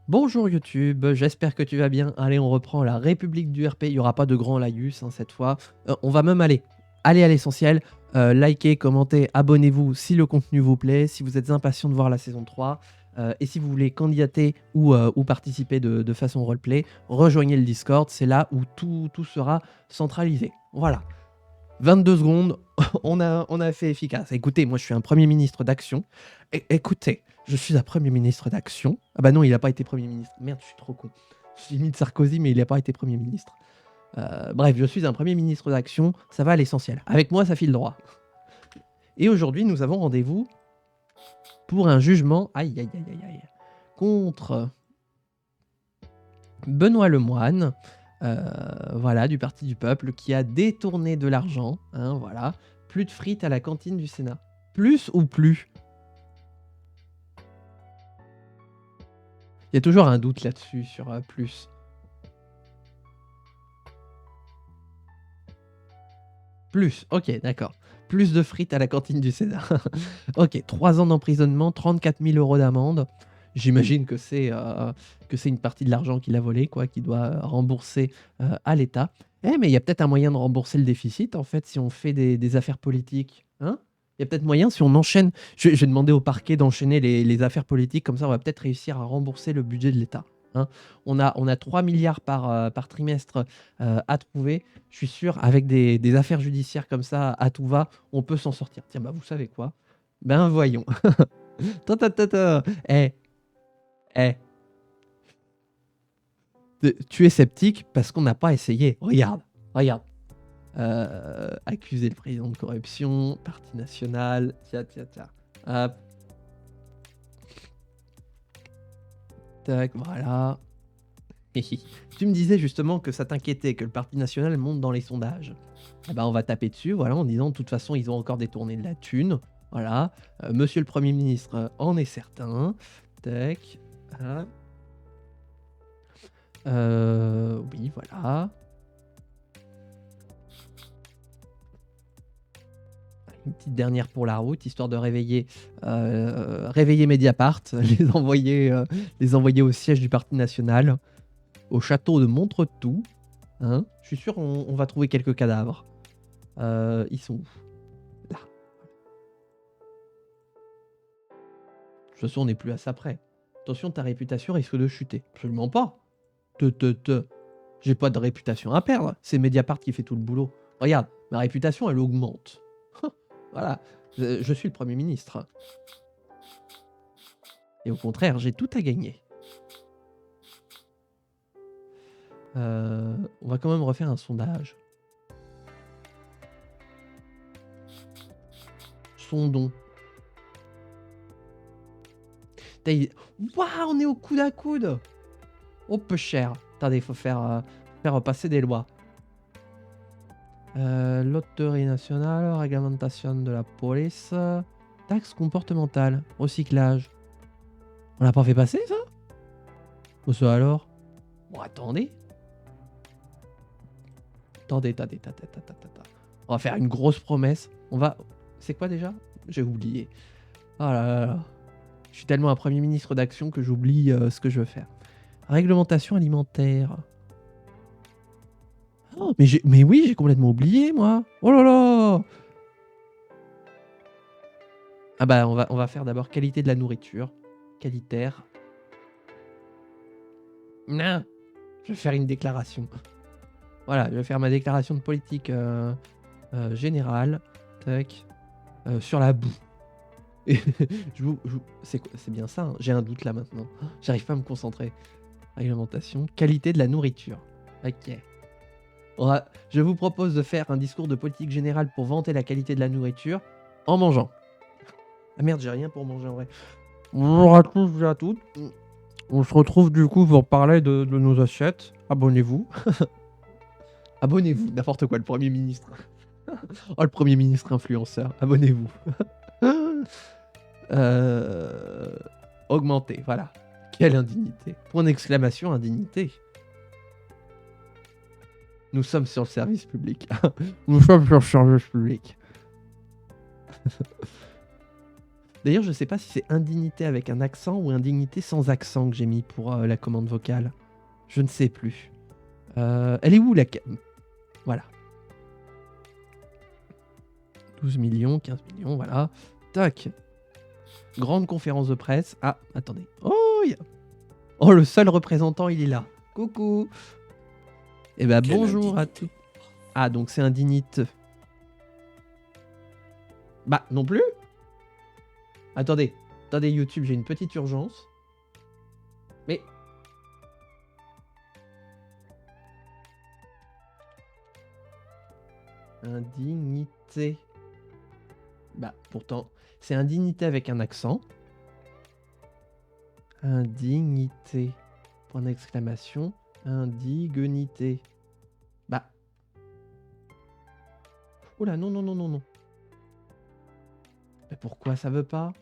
Bonjour YouTube, j'espère que tu vas bien. Allez, on reprend la République du RP. Il n'y aura pas de grand laïus cette fois. On va même aller à l'essentiel. Likez, commentez, abonnez-vous si le contenu vous plaît, si vous êtes impatient de voir la saison 3. Et si vous voulez candidater ou participer de façon roleplay, rejoignez le Discord. C'est là où tout sera centralisé. Voilà. 22 secondes, on a fait efficace. Écoutez, moi je suis un Premier ministre d'Action. Écoutez, je suis un Premier ministre d'Action. Ah bah non, il n'a pas été Premier ministre. Merde, je suis trop con. Je limite Sarkozy, mais il n'a pas été Premier ministre. Bref, je suis un Premier ministre d'Action. Ça va à l'essentiel. Avec moi, ça file droit. Et aujourd'hui, nous avons rendez-vous pour un jugement contre Benoît Lemoine. Voilà, du Parti du Peuple, qui a détourné de l'argent. Hein, voilà. Plus de frites à la cantine du Sénat. Plus ou plus? Il y a toujours un doute là-dessus, sur plus. Plus, ok, d'accord. Plus de frites à la cantine du Sénat. Ok, 3 ans d'emprisonnement, 34 000 € d'amende. J'imagine que c'est une partie de l'argent qu'il a volé, quoi, qu'il doit rembourser à l'État. Mais il y a peut-être un moyen de rembourser le déficit, en fait, si on fait des affaires politiques. Hein, il y a peut-être moyen, si on enchaîne... Je vais demander au parquet d'enchaîner les affaires politiques, comme ça on va peut-être réussir à rembourser le budget de l'État. Hein. On a 3 milliards par trimestre à trouver. Je suis sûr, avec des affaires judiciaires comme ça, à tout va, on peut s'en sortir. Tiens, bah vous savez quoi? Ben voyons. Eh, eh. Tu es sceptique parce qu'on n'a pas essayé. Regarde. Accuser le président de corruption, Parti national. Tiens. Hop. Tac, voilà. Tu me disais justement que ça t'inquiétait que le Parti national monte dans les sondages. Eh ben, on va taper dessus, voilà, en disant de toute façon, ils ont encore détourné de la thune. Voilà. Monsieur le Premier ministre en est certain. Tac. Hein. Oui, voilà. Une petite dernière pour la route, histoire de réveiller Mediapart, les envoyer au siège du Parti national, au château de Montretout. Hein. Je suis sûr on va trouver quelques cadavres. Ils sont où? Là. De toute façon, on n'est plus à ça près. Attention, ta réputation risque de chuter. Absolument pas. J'ai pas de réputation à perdre. C'est Mediapart qui fait tout le boulot. Regarde, ma réputation, elle augmente. Voilà, je suis le Premier ministre. Et au contraire, j'ai tout à gagner. On va quand même refaire un sondage. Sondons. Waouh, on est au coude à coude. Oh, peu cher. Attendez, il faut faire passer des lois. Loterie nationale, réglementation de la police, taxe comportementale, recyclage. On l'a pas fait passer, ça? Ou ça alors? Bon, attendez. Attendez. On va faire une grosse promesse. On va... C'est quoi déjà? J'ai oublié. Oh là là. Je suis tellement un Premier ministre d'Action que j'oublie ce que je veux faire. Réglementation alimentaire. Oh, mais oui, j'ai complètement oublié, moi. Oh là là. Ah bah, on va faire d'abord qualité de la nourriture. Qualitaire. Non. Je vais faire une déclaration. Voilà, je vais faire ma déclaration de politique générale. Tac. Sur la boue. C'est bien ça, hein. J'ai un doute là maintenant. J'arrive pas à me concentrer. Réglementation. Qualité de la nourriture. Ok. Je vous propose de faire un discours de politique générale pour vanter la qualité de la nourriture en mangeant. Ah merde, j'ai rien pour manger en vrai. Bonjour à tous et à toutes. On se retrouve du coup pour parler de nos assiettes. Abonnez-vous. Abonnez-vous, n'importe quoi, le Premier ministre. Oh, le Premier ministre influenceur. Abonnez-vous. Augmenter, voilà. Quelle indignité. Point d'exclamation, indignité. Nous sommes sur le service public. Nous sommes sur le service public. D'ailleurs, je sais pas si c'est indignité avec un accent ou indignité sans accent que j'ai mis pour la commande vocale. Je ne sais plus. Elle est où la... Voilà. 12 millions, 15 millions, voilà. Tac. Grande conférence de presse. Ah, attendez. Oh, le seul représentant, il est là. Coucou. Eh ben, bonjour à tous. Ah, donc c'est indignité. Bah, non plus. Attendez, YouTube, j'ai une petite urgence. Mais... Indignité. Bah, pourtant, c'est indignité avec un accent. Indignité. Point d'exclamation. Indignité. Bah. Oula, non. Mais pourquoi ça veut pas?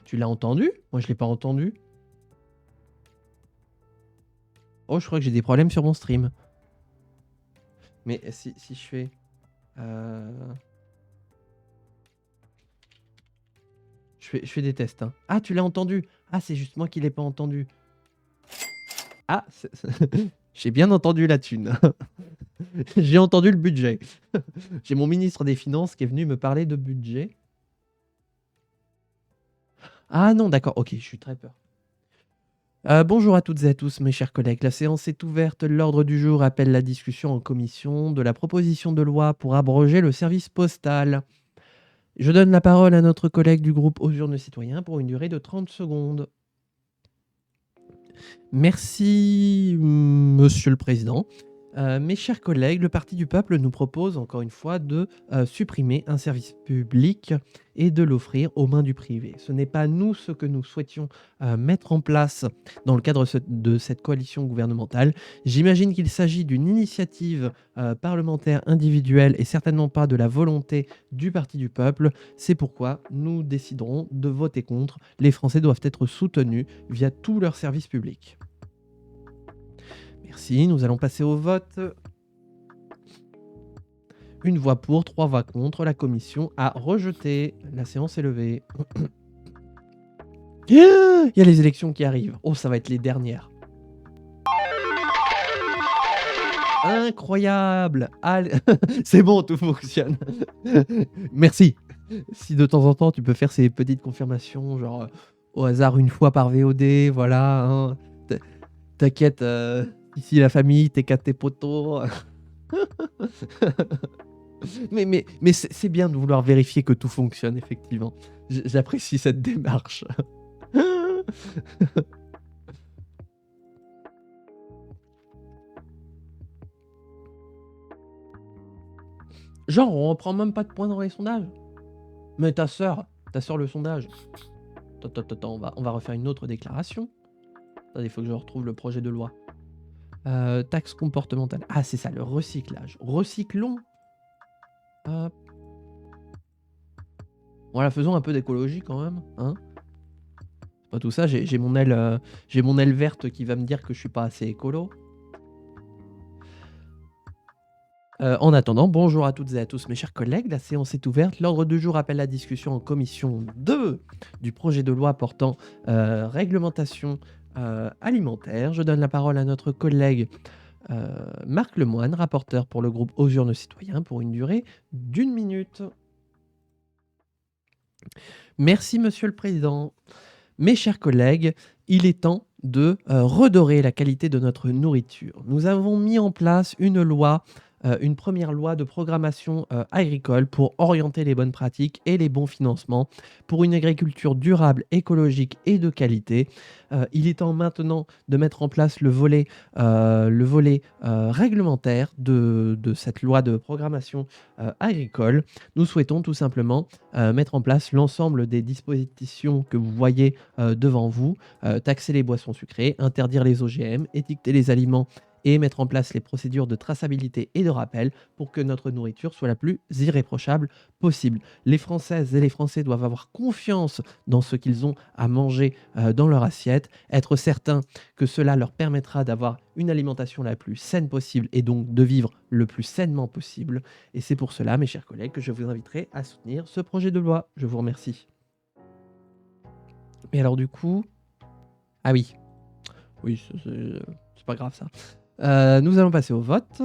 Tu l'as entendu? Moi, je l'ai pas entendu. Oh, je crois que j'ai des problèmes sur mon stream. Mais si je fais... Je fais des tests. Hein. Ah, tu l'as entendu. Ah, c'est juste moi qui l'ai pas entendu. Ah, j'ai bien entendu la thune. J'ai entendu le budget. J'ai mon ministre des Finances qui est venu me parler de budget. Ah non, d'accord. Ok, je suis très peur. Bonjour à toutes et à tous, mes chers collègues. La séance est ouverte. L'ordre du jour appelle la discussion en commission de la proposition de loi pour abroger le service postal. Je donne la parole à notre collègue du groupe Aux Urnes Citoyens pour une durée de 30 secondes. Merci, Monsieur le Président. Mes chers collègues, le Parti du Peuple nous propose encore une fois de supprimer un service public et de l'offrir aux mains du privé. Ce n'est pas nous ce que nous souhaitions mettre en place dans le cadre de cette coalition gouvernementale. J'imagine qu'il s'agit d'une initiative parlementaire individuelle et certainement pas de la volonté du Parti du Peuple. C'est pourquoi nous déciderons de voter contre. Les Français doivent être soutenus via tous leurs services publics. Merci, nous allons passer au vote. Une voix pour, 3 voix contre. La commission a rejeté. La séance est levée. Il y a les élections qui arrivent. Oh, ça va être les dernières. Incroyable. C'est bon, tout fonctionne. Merci. Si de temps en temps, tu peux faire ces petites confirmations, genre au hasard une fois par VOD, voilà. Hein. T'inquiète. Ici la famille, t'es qu'à tes potos. mais c'est bien de vouloir vérifier que tout fonctionne, effectivement. J'apprécie cette démarche. Genre, on reprend même pas de points dans les sondages. Mais ta sœur le sondage. Attends, on va refaire une autre déclaration. Attendez, il faut que je retrouve le projet de loi. Taxe comportementale. Ah, c'est ça, le recyclage. Recyclons. Voilà, faisons un peu d'écologie quand même. Hein, pas tout ça, j'ai mon aile verte qui va me dire que je suis pas assez écolo. En attendant, bonjour à toutes et à tous mes chers collègues, la séance est ouverte. L'ordre du jour appelle la discussion en commission 2 du projet de loi portant réglementation alimentaire. Je donne la parole à notre collègue Marc Lemoine, rapporteur pour le groupe Aux Urnes Citoyens, pour une durée d'1 minute. Merci Monsieur le Président. Mes chers collègues, il est temps de redorer la qualité de notre nourriture. Nous avons mis en place une loi, une première loi de programmation agricole pour orienter les bonnes pratiques et les bons financements pour une agriculture durable, écologique et de qualité. Il est temps maintenant de mettre en place le volet réglementaire de cette loi de programmation agricole. Nous souhaitons tout simplement mettre en place l'ensemble des dispositions que vous voyez devant vous, taxer les boissons sucrées, interdire les OGM, étiqueter les aliments et mettre en place les procédures de traçabilité et de rappel pour que notre nourriture soit la plus irréprochable possible. Les Françaises et les Français doivent avoir confiance dans ce qu'ils ont à manger dans leur assiette, être certains que cela leur permettra d'avoir une alimentation la plus saine possible et donc de vivre le plus sainement possible. Et c'est pour cela, mes chers collègues, que je vous inviterai à soutenir ce projet de loi. Je vous remercie. Et alors du coup... Ah oui, oui, c'est pas grave ça. Nous allons passer au vote.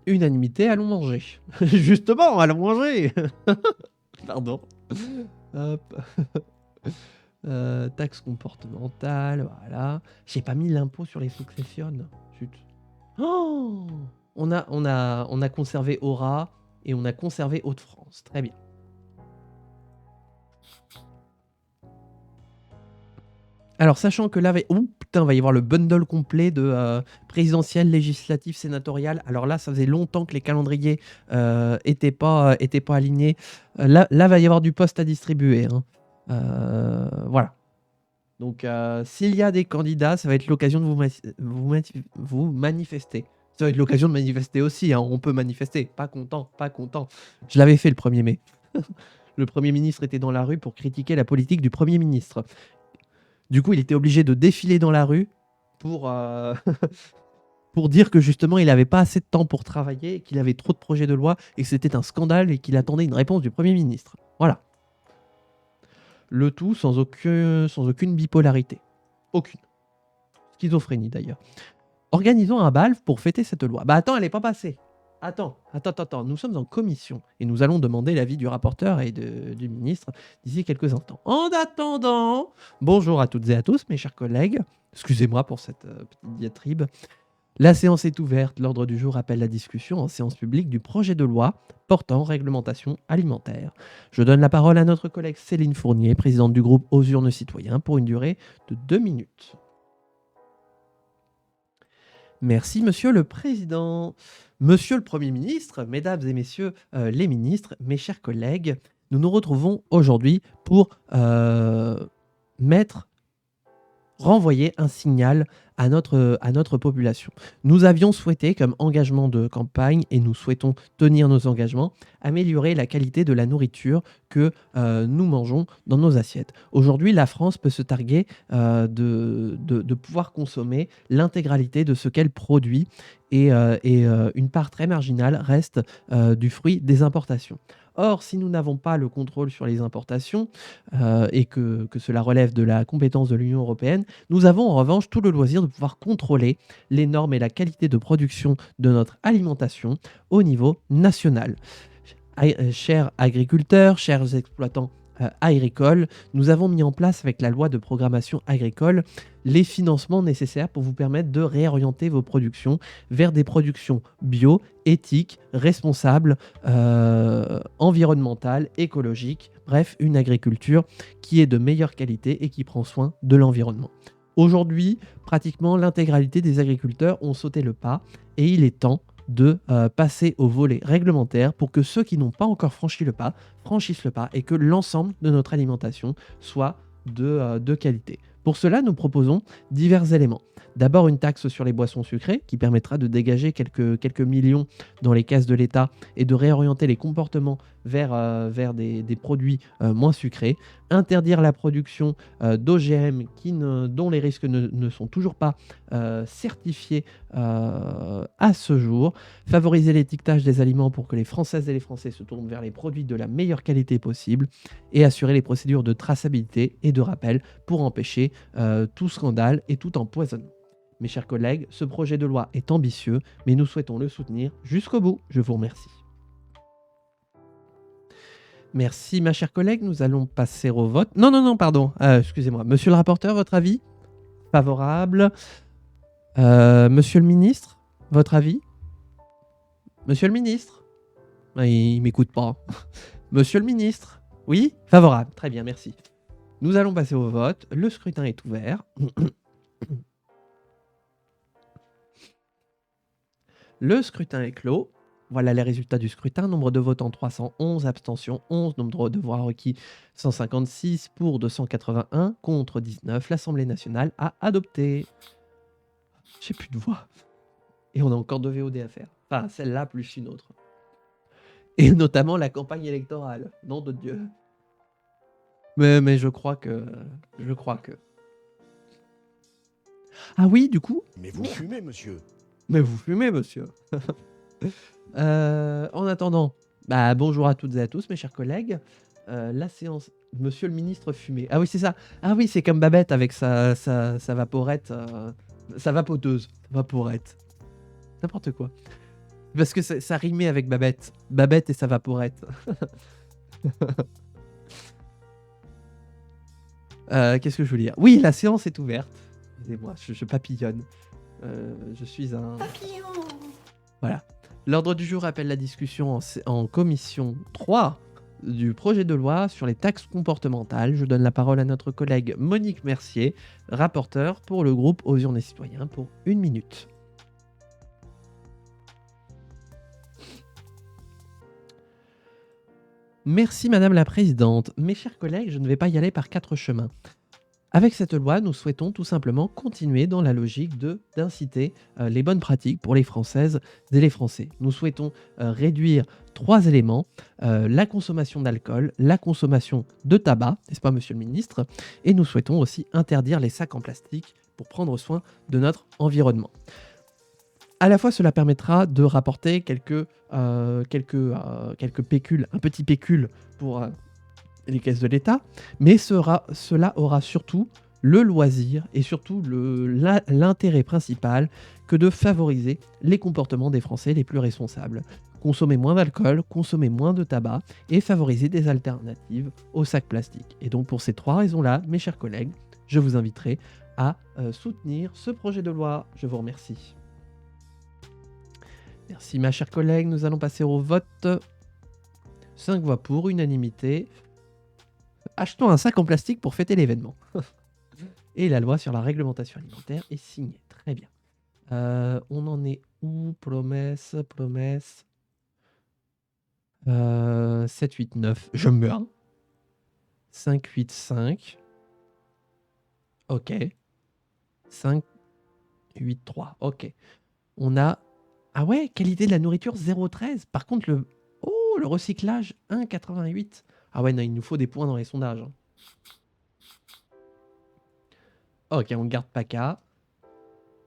Unanimité, allons manger. Justement, allons manger. Pardon. Hop. Taxe comportementale, voilà. J'ai pas mis l'impôt sur les successions. Zut. Oh, on a conservé Aura et on a conservé Hauts-de-France. Très bien. Alors, sachant que là, va y avoir le bundle complet de présidentielle, législative, sénatoriale. Alors là, ça faisait longtemps que les calendriers étaient pas alignés. Là, va y avoir du poste à distribuer. Hein. Voilà. Donc, s'il y a des candidats, ça va être l'occasion de vous manifester. Ça va être l'occasion de manifester aussi. Hein. On peut manifester. Pas content, pas content. Je l'avais fait le 1er mai. Le Premier ministre était dans la rue pour critiquer la politique du Premier ministre. Du coup, il était obligé de défiler dans la rue pour, pour dire que justement, il n'avait pas assez de temps pour travailler, qu'il avait trop de projets de loi et que c'était un scandale et qu'il attendait une réponse du Premier ministre. Voilà. Le tout sans aucune bipolarité. Aucune. Schizophrénie d'ailleurs. Organisons un bal pour fêter cette loi. Bah attends, elle n'est pas passée. Attends. Nous sommes en commission et nous allons demander l'avis du rapporteur et du ministre d'ici quelques instants. En attendant, bonjour à toutes et à tous, mes chers collègues. Excusez-moi pour cette petite diatribe. La séance est ouverte. L'ordre du jour appelle la discussion en séance publique du projet de loi portant réglementation alimentaire. Je donne la parole à notre collègue Céline Fournier, présidente du groupe Aux Urnes Citoyens, pour une durée de 2 minutes. Merci, Monsieur le Président. Monsieur le Premier ministre, Mesdames et Messieurs les ministres, mes chers collègues, nous nous retrouvons aujourd'hui pour renvoyer un signal à notre population. Nous avions souhaité, comme engagement de campagne, et nous souhaitons tenir nos engagements, améliorer la qualité de la nourriture que nous mangeons dans nos assiettes. Aujourd'hui, la France peut se targuer de pouvoir consommer l'intégralité de ce qu'elle produit et une part très marginale reste du fruit des importations. Or, si nous n'avons pas le contrôle sur les importations et que cela relève de la compétence de l'Union européenne, nous avons en revanche tout le loisir de pouvoir contrôler les normes et la qualité de production de notre alimentation au niveau national. Chers agriculteurs, chers exploitants agricoles, nous avons mis en place avec la loi de programmation agricole les financements nécessaires pour vous permettre de réorienter vos productions vers des productions bio, éthiques, responsables, environnementales, écologiques, bref, une agriculture qui est de meilleure qualité et qui prend soin de l'environnement. Aujourd'hui, pratiquement l'intégralité des agriculteurs ont sauté le pas et il est temps de passer au volet réglementaire pour que ceux qui n'ont pas encore franchi le pas franchissent le pas et que l'ensemble de notre alimentation soit de qualité. Pour cela, nous proposons divers éléments. D'abord, une taxe sur les boissons sucrées qui permettra de dégager quelques millions dans les caisses de l'État et de réorienter les comportements vers des produits moins sucrés. Interdire la production d'OGM dont les risques ne sont toujours pas certifiés à ce jour. Favoriser l'étiquetage des aliments pour que les Françaises et les Français se tournent vers les produits de la meilleure qualité possible et assurer les procédures de traçabilité et de rappel pour empêcher tout scandale et tout empoisonnement. Mes chers collègues, ce projet de loi est ambitieux, mais nous souhaitons le soutenir jusqu'au bout. Je vous remercie. Merci, ma chère collègue. Nous allons passer au vote. Non, pardon. Excusez-moi. Monsieur le rapporteur, votre avis? Favorable. Monsieur le ministre, votre avis? Monsieur le ministre? Il m'écoute pas. Monsieur le ministre? Oui? Favorable. Très bien, merci. Nous allons passer au vote. Le scrutin est ouvert. Le scrutin est clos. Voilà les résultats du scrutin. Nombre de votants 311, abstention 11, nombre de voix requis 156, pour 281, contre 19. L'Assemblée nationale a adopté. J'ai plus de voix. Et on a encore 2 VOD à faire. Enfin, celle-là plus une autre. Et notamment la campagne électorale. Nom de Dieu. Mais je crois que... Ah oui, du coup... Mais vous fumez, monsieur. Mais vous fumez, monsieur. En attendant, bonjour à toutes et à tous, mes chers collègues. La séance... Monsieur le ministre fumé. Ah oui, c'est ça. Ah oui, c'est comme Babette avec sa vaporette. Sa vapoteuse. Vaporette. N'importe quoi. Parce que ça rimait avec Babette. Babette et sa vaporette. Qu'est-ce que je veux dire? Oui, la séance est ouverte. Excusez-moi, je papillonne. Je suis un... Papillon. Voilà. L'ordre du jour appelle la discussion en commission 3 du projet de loi sur les taxes comportementales. Je donne la parole à notre collègue Monique Mercier, rapporteure pour le groupe Aux Urnes des Citoyens, pour 1 minute. Merci Madame la Présidente. Mes chers collègues, je ne vais pas y aller par 4 chemins. Avec cette loi, nous souhaitons tout simplement continuer dans la logique d'inciter les bonnes pratiques pour les Françaises et les Français. Nous souhaitons réduire 3 éléments, la consommation d'alcool, la consommation de tabac, n'est-ce pas monsieur le ministre? Et nous souhaitons aussi interdire les sacs en plastique pour prendre soin de notre environnement. À la fois, cela permettra de rapporter quelques pécules, un petit pécule pour les caisses de l'État, mais cela aura surtout le loisir et surtout l'intérêt principal que de favoriser les comportements des Français les plus responsables. Consommer moins d'alcool, consommer moins de tabac et favoriser des alternatives aux sacs plastiques. Et donc pour ces 3 raisons-là, mes chers collègues, je vous inviterai à soutenir ce projet de loi. Je vous remercie. Merci ma chère collègue, nous allons passer au vote. 5 voix pour, unanimité. Achetons un sac en plastique pour fêter l'événement. Et la loi sur la réglementation alimentaire est signée. Très bien. On en est où? Promesse. 7, 8, 9. Je meurs. 5, 8, 5. Ok. 5, 8, 3. Ok. On a... Ah ouais, qualité de la nourriture 0,13. Par contre, le recyclage 1,88. Ah ouais, non, il nous faut des points dans les sondages. Ok, on garde PACA.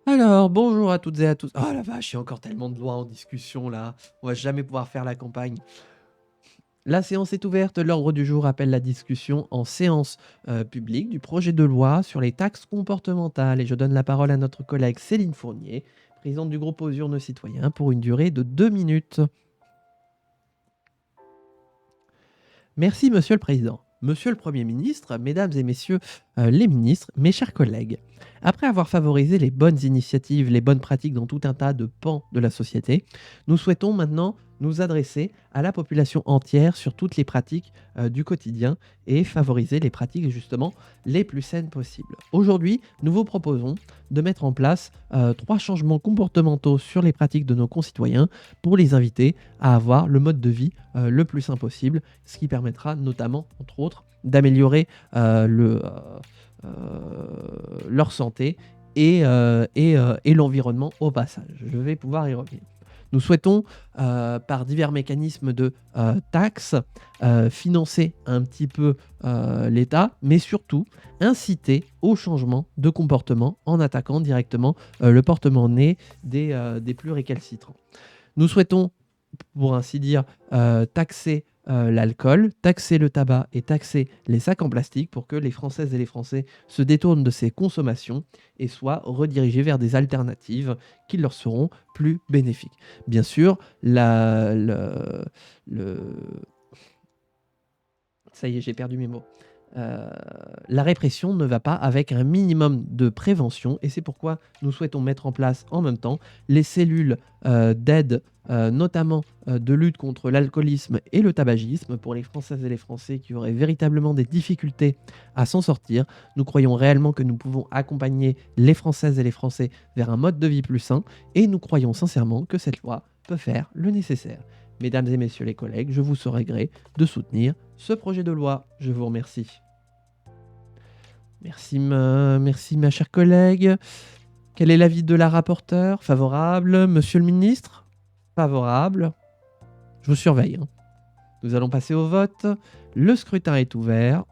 Alors, bonjour à toutes et à tous. Oh la vache, il y a encore tellement de lois en discussion là. On va jamais pouvoir faire la campagne. La séance est ouverte. L'ordre du jour appelle la discussion en séance publique du projet de loi sur les taxes comportementales. Et je donne la parole à notre collègue Céline Fournier, présidente du groupe Aux Urnes Citoyens, pour une durée de 2 minutes. Merci, Monsieur le Président. Monsieur le Premier ministre, Mesdames et Messieurs les ministres, mes chers collègues, après avoir favorisé les bonnes initiatives, les bonnes pratiques dans tout un tas de pans de la société, nous souhaitons maintenant nous adresser à la population entière sur toutes les pratiques du quotidien et favoriser les pratiques justement les plus saines possibles. Aujourd'hui, nous vous proposons de mettre en place 3 changements comportementaux sur les pratiques de nos concitoyens pour les inviter à avoir le mode de vie le plus sain possible, ce qui permettra notamment, entre autres, d'améliorer leur santé et l'environnement au passage. Je vais pouvoir y revenir. Nous souhaitons, par divers mécanismes de taxes, financer un petit peu l'État, mais surtout inciter au changement de comportement en attaquant directement le porte-monnaie des plus récalcitrants. Nous souhaitons, pour ainsi dire, taxer l'alcool, taxer le tabac et taxer les sacs en plastique pour que les Françaises et les Français se détournent de ces consommations et soient redirigés vers des alternatives qui leur seront plus bénéfiques. Bien sûr, ça y est, j'ai perdu mes mots. La répression ne va pas avec un minimum de prévention et c'est pourquoi nous souhaitons mettre en place en même temps les cellules d'aide, notamment de lutte contre l'alcoolisme et le tabagisme pour les Françaises et les Français qui auraient véritablement des difficultés à s'en sortir. Nous croyons réellement que nous pouvons accompagner les Françaises et les Français vers un mode de vie plus sain et nous croyons sincèrement que cette loi peut faire le nécessaire. Mesdames et messieurs les collègues, je vous saurai gré de soutenir ce projet de loi. Je vous remercie. Merci ma chère collègue. Quel est l'avis de la rapporteure? Favorable. Monsieur le ministre? Favorable. Je vous surveille, hein. Nous allons passer au vote. Le scrutin est ouvert.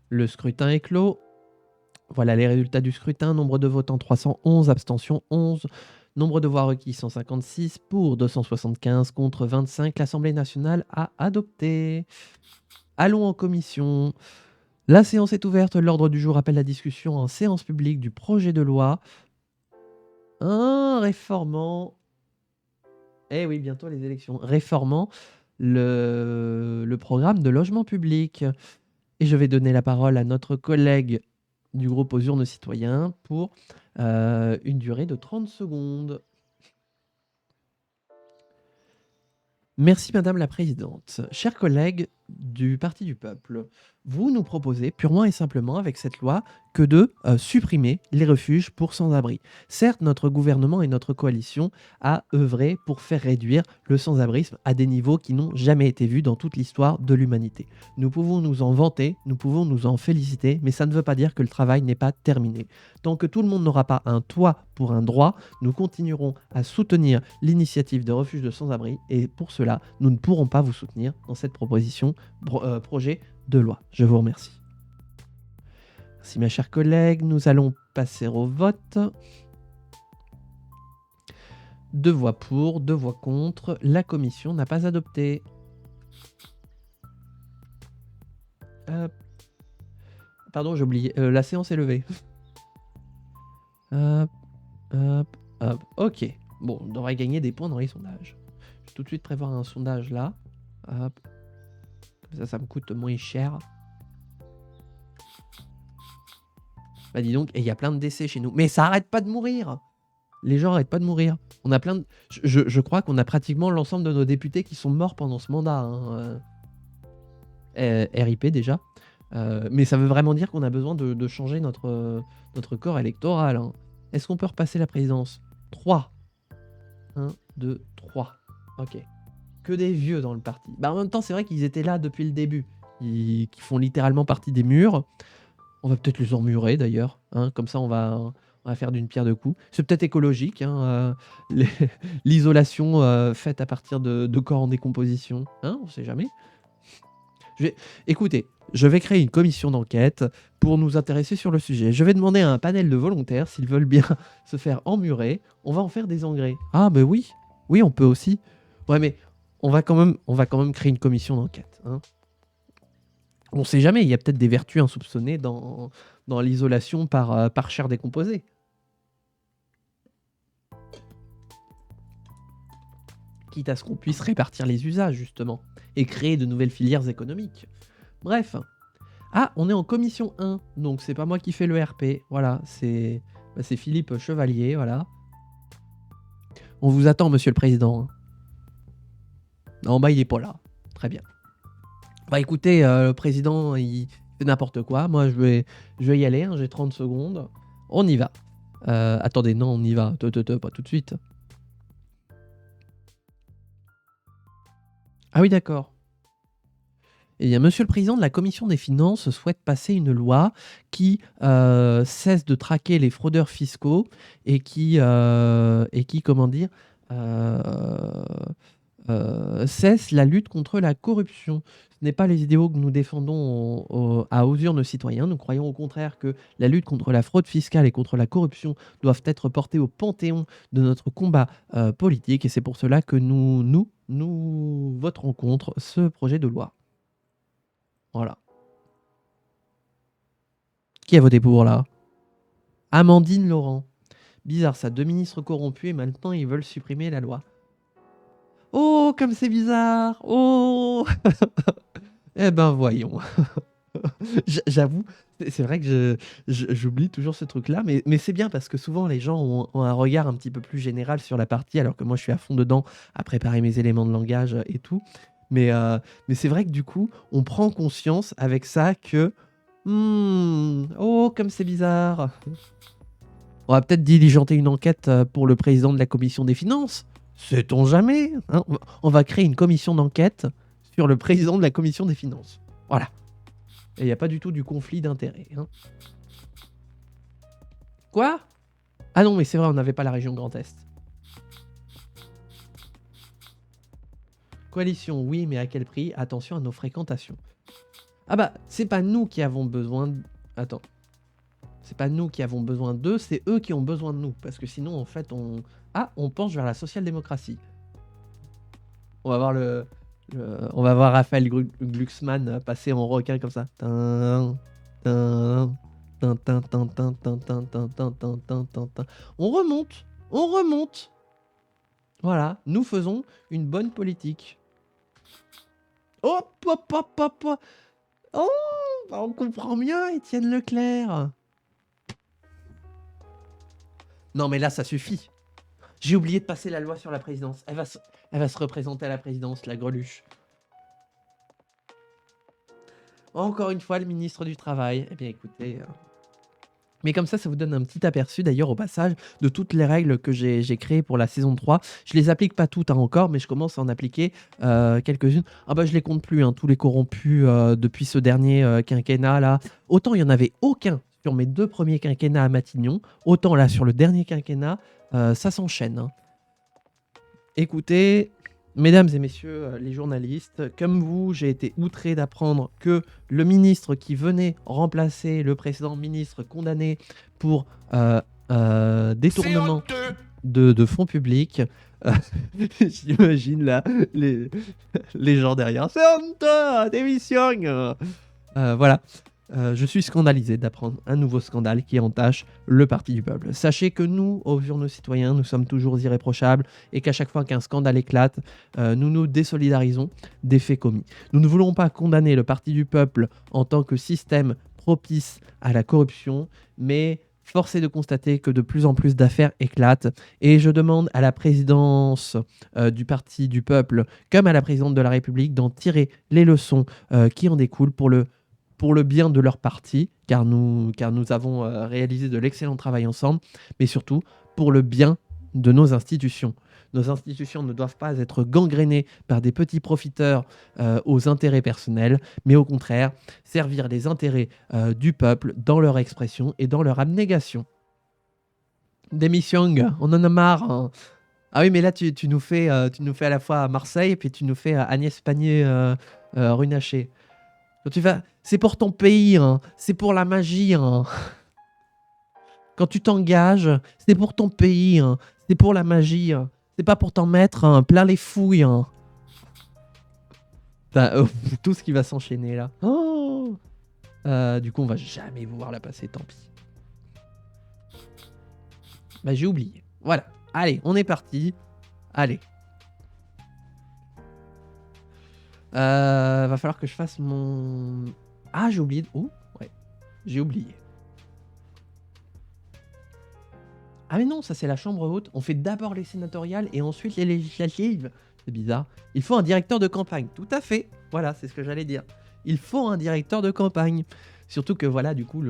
Le scrutin est clos. Voilà les résultats du scrutin. Nombre de votants 311, abstention 11. Nombre de voix requis 156, pour 275, contre 25. L'Assemblée nationale a adopté. Allons en commission. La séance est ouverte. L'ordre du jour appelle la discussion en séance publique du projet de loi réformant... Eh oui, bientôt les élections. Réformant le programme de logement public. Et je vais donner la parole à notre collègue du groupe aux urnes citoyens pour une durée de 30 secondes. Merci Madame la Présidente. Chers collègues du Parti du Peuple, vous nous proposez purement et simplement avec cette loi que de supprimer les refuges pour sans-abri. Certes, notre gouvernement et notre coalition a œuvré pour faire réduire le sans-abrisme à des niveaux qui n'ont jamais été vus dans toute l'histoire de l'humanité. Nous pouvons nous en vanter, nous pouvons nous en féliciter, mais ça ne veut pas dire que le travail n'est pas terminé. Tant que tout le monde n'aura pas un toit pour un droit, nous continuerons à soutenir l'initiative de refuge de sans-abri et pour cela, nous ne pourrons pas vous soutenir dans cette projet de loi. Je vous remercie. Merci mes chers collègues, nous allons passer au vote. 2 voix pour, 2 voix contre, la commission n'a pas adopté. Pardon, j'ai oublié, la séance est levée. Ok, bon, on devrait gagner des points dans les sondages. Je vais tout de suite prévoir un sondage là. Hop. Comme ça me coûte moins cher. Bah dis donc, et il y a plein de décès chez nous. Mais ça arrête pas de mourir. Les gens arrêtent pas de mourir. On a plein de... Je crois qu'on a pratiquement l'ensemble de nos députés qui sont morts pendant ce mandat. Hein. RIP déjà. Mais ça veut vraiment dire qu'on a besoin de changer notre corps électoral. Hein. Est-ce qu'on peut repasser la présidence? 3. 1, 2, 3. Ok. Que des vieux dans le parti. Bah en même temps, c'est vrai qu'ils étaient là depuis le début. Qui font littéralement partie des murs. On va peut-être les emmurer d'ailleurs. Hein. Comme ça, on va faire d'une pierre deux coups. C'est peut-être écologique. Hein, l'isolation faite à partir de corps en décomposition. Hein, on sait jamais. Écoutez, je vais créer une commission d'enquête pour nous intéresser sur le sujet. Je vais demander à un panel de volontaires s'ils veulent bien se faire emmurer. On va en faire des engrais. Ah, ben oui. Oui, on peut aussi. Ouais, mais on va quand même créer une commission d'enquête. Hein. On sait jamais, il y a peut-être des vertus insoupçonnées dans l'isolation par chair décomposée. Quitte à ce qu'on puisse répartir les usages, justement, et créer de nouvelles filières économiques. Bref. Ah, on est en commission 1, donc c'est pas moi qui fais le RP. Voilà, c'est Philippe Chevalier, voilà. On vous attend, monsieur le président. En bas, il est pas là. Très bien. Bah écoutez, le président, il fait n'importe quoi. Moi, je vais y aller, hein, j'ai 30 secondes. On y va. Attendez, non, on y va. Pas tout de suite. Ah oui, d'accord. Eh bien, monsieur le président de la commission des finances souhaite passer une loi qui cesse de traquer les fraudeurs fiscaux et qui comment dire, cesse la lutte contre la corruption. Ce n'est pas les idéaux que nous défendons aux urnes citoyens. Nous croyons au contraire que la lutte contre la fraude fiscale et contre la corruption doivent être portées au panthéon de notre combat politique. Et c'est pour cela que nous voterons contre ce projet de loi. Voilà. Qui a voté pour là? Amandine Laurent. Bizarre ça, 2 ministres corrompus et maintenant ils veulent supprimer la loi. Oh, comme c'est bizarre. Oh. Eh ben voyons. J'avoue, c'est vrai que j'oublie toujours ce truc-là, mais c'est bien parce que souvent les gens ont un regard un petit peu plus général sur la partie, alors que moi je suis à fond dedans à préparer mes éléments de langage et tout. Mais c'est vrai que du coup, on prend conscience avec ça que... oh, comme c'est bizarre. On va peut-être diligenter une enquête pour le président de la commission des finances. Sait-on jamais, hein. On va créer une commission d'enquête sur le président de la commission des finances. Voilà. Et il n'y a pas du tout du conflit d'intérêts. Hein. Quoi? Ah non, mais c'est vrai, on n'avait pas la région Grand Est. Coalition, oui, mais à quel prix? Attention à nos fréquentations. Ah bah, c'est pas nous qui avons besoin... Attends. C'est pas nous qui avons besoin d'eux, c'est eux qui ont besoin de nous. Parce que sinon, en fait, on penche vers la social-démocratie. On va voir on va voir Raphaël Glucksmann passer en requin comme ça. On remonte, on remonte. Voilà, nous faisons une bonne politique. Hop, hop, hop, hop, hop. Oh, on comprend mieux Étienne Leclerc. Non mais là, ça suffit. J'ai oublié de passer la loi sur la présidence. Elle va se représenter à la présidence, la greluche. Encore une fois, le ministre du Travail. Eh bien, écoutez... Mais comme ça vous donne un petit aperçu d'ailleurs au passage de toutes les règles que j'ai créées pour la saison 3. Je les applique pas toutes encore, mais je commence à en appliquer quelques-unes. Ah bah je les compte plus, hein, tous les corrompus depuis ce dernier quinquennat là. Autant il y en avait aucun sur mes 2 premiers quinquennats à Matignon, autant là sur le dernier quinquennat, ça s'enchaîne. Hein. Écoutez, mesdames et messieurs les journalistes, comme vous, j'ai été outré d'apprendre que le ministre qui venait remplacer le précédent ministre condamné pour détournement de fonds publics, j'imagine là les gens derrière, c'est honteux, démission. Voilà. Je suis scandalisé d'apprendre un nouveau scandale qui entache le Parti du Peuple. Sachez que nous, aux journaux citoyens, nous sommes toujours irréprochables et qu'à chaque fois qu'un scandale éclate, nous nous désolidarisons des faits commis. Nous ne voulons pas condamner le Parti du Peuple en tant que système propice à la corruption, mais force est de constater que de plus en plus d'affaires éclatent et je demande à la présidence du Parti du Peuple comme à la présidente de la République d'en tirer les leçons qui en découlent pour le bien de leur parti, car nous avons réalisé de l'excellent travail ensemble, mais surtout pour le bien de nos institutions. Nos institutions ne doivent pas être gangrénées par des petits profiteurs aux intérêts personnels, mais au contraire, servir les intérêts du peuple dans leur expression et dans leur abnégation. Démission, on en a marre. Hein. Ah oui, mais là, tu nous fais à la fois à Marseille, et puis tu nous fais à Agnès Pannier-Runacher. Quand tu vas... C'est pour ton pays, hein. C'est pour la magie. Hein. Quand tu t'engages, c'est pour ton pays. Hein. C'est pour la magie. Hein. C'est pas pour t'en mettre hein, plein les fouilles. Hein. Tout ce qui va s'enchaîner là. Oh du coup, on va jamais voir la passer, tant pis. Bah, j'ai oublié. Voilà. Allez, on est parti. Allez. Va falloir que je fasse mon... Ah, j'ai oublié... Oh, ouais. J'ai oublié. Ah mais non, ça c'est la chambre haute. On fait d'abord les sénatoriales et ensuite les législatives. C'est bizarre. Il faut un directeur de campagne. Tout à fait. Voilà, c'est ce que j'allais dire. Il faut un directeur de campagne. Surtout que voilà, du coup,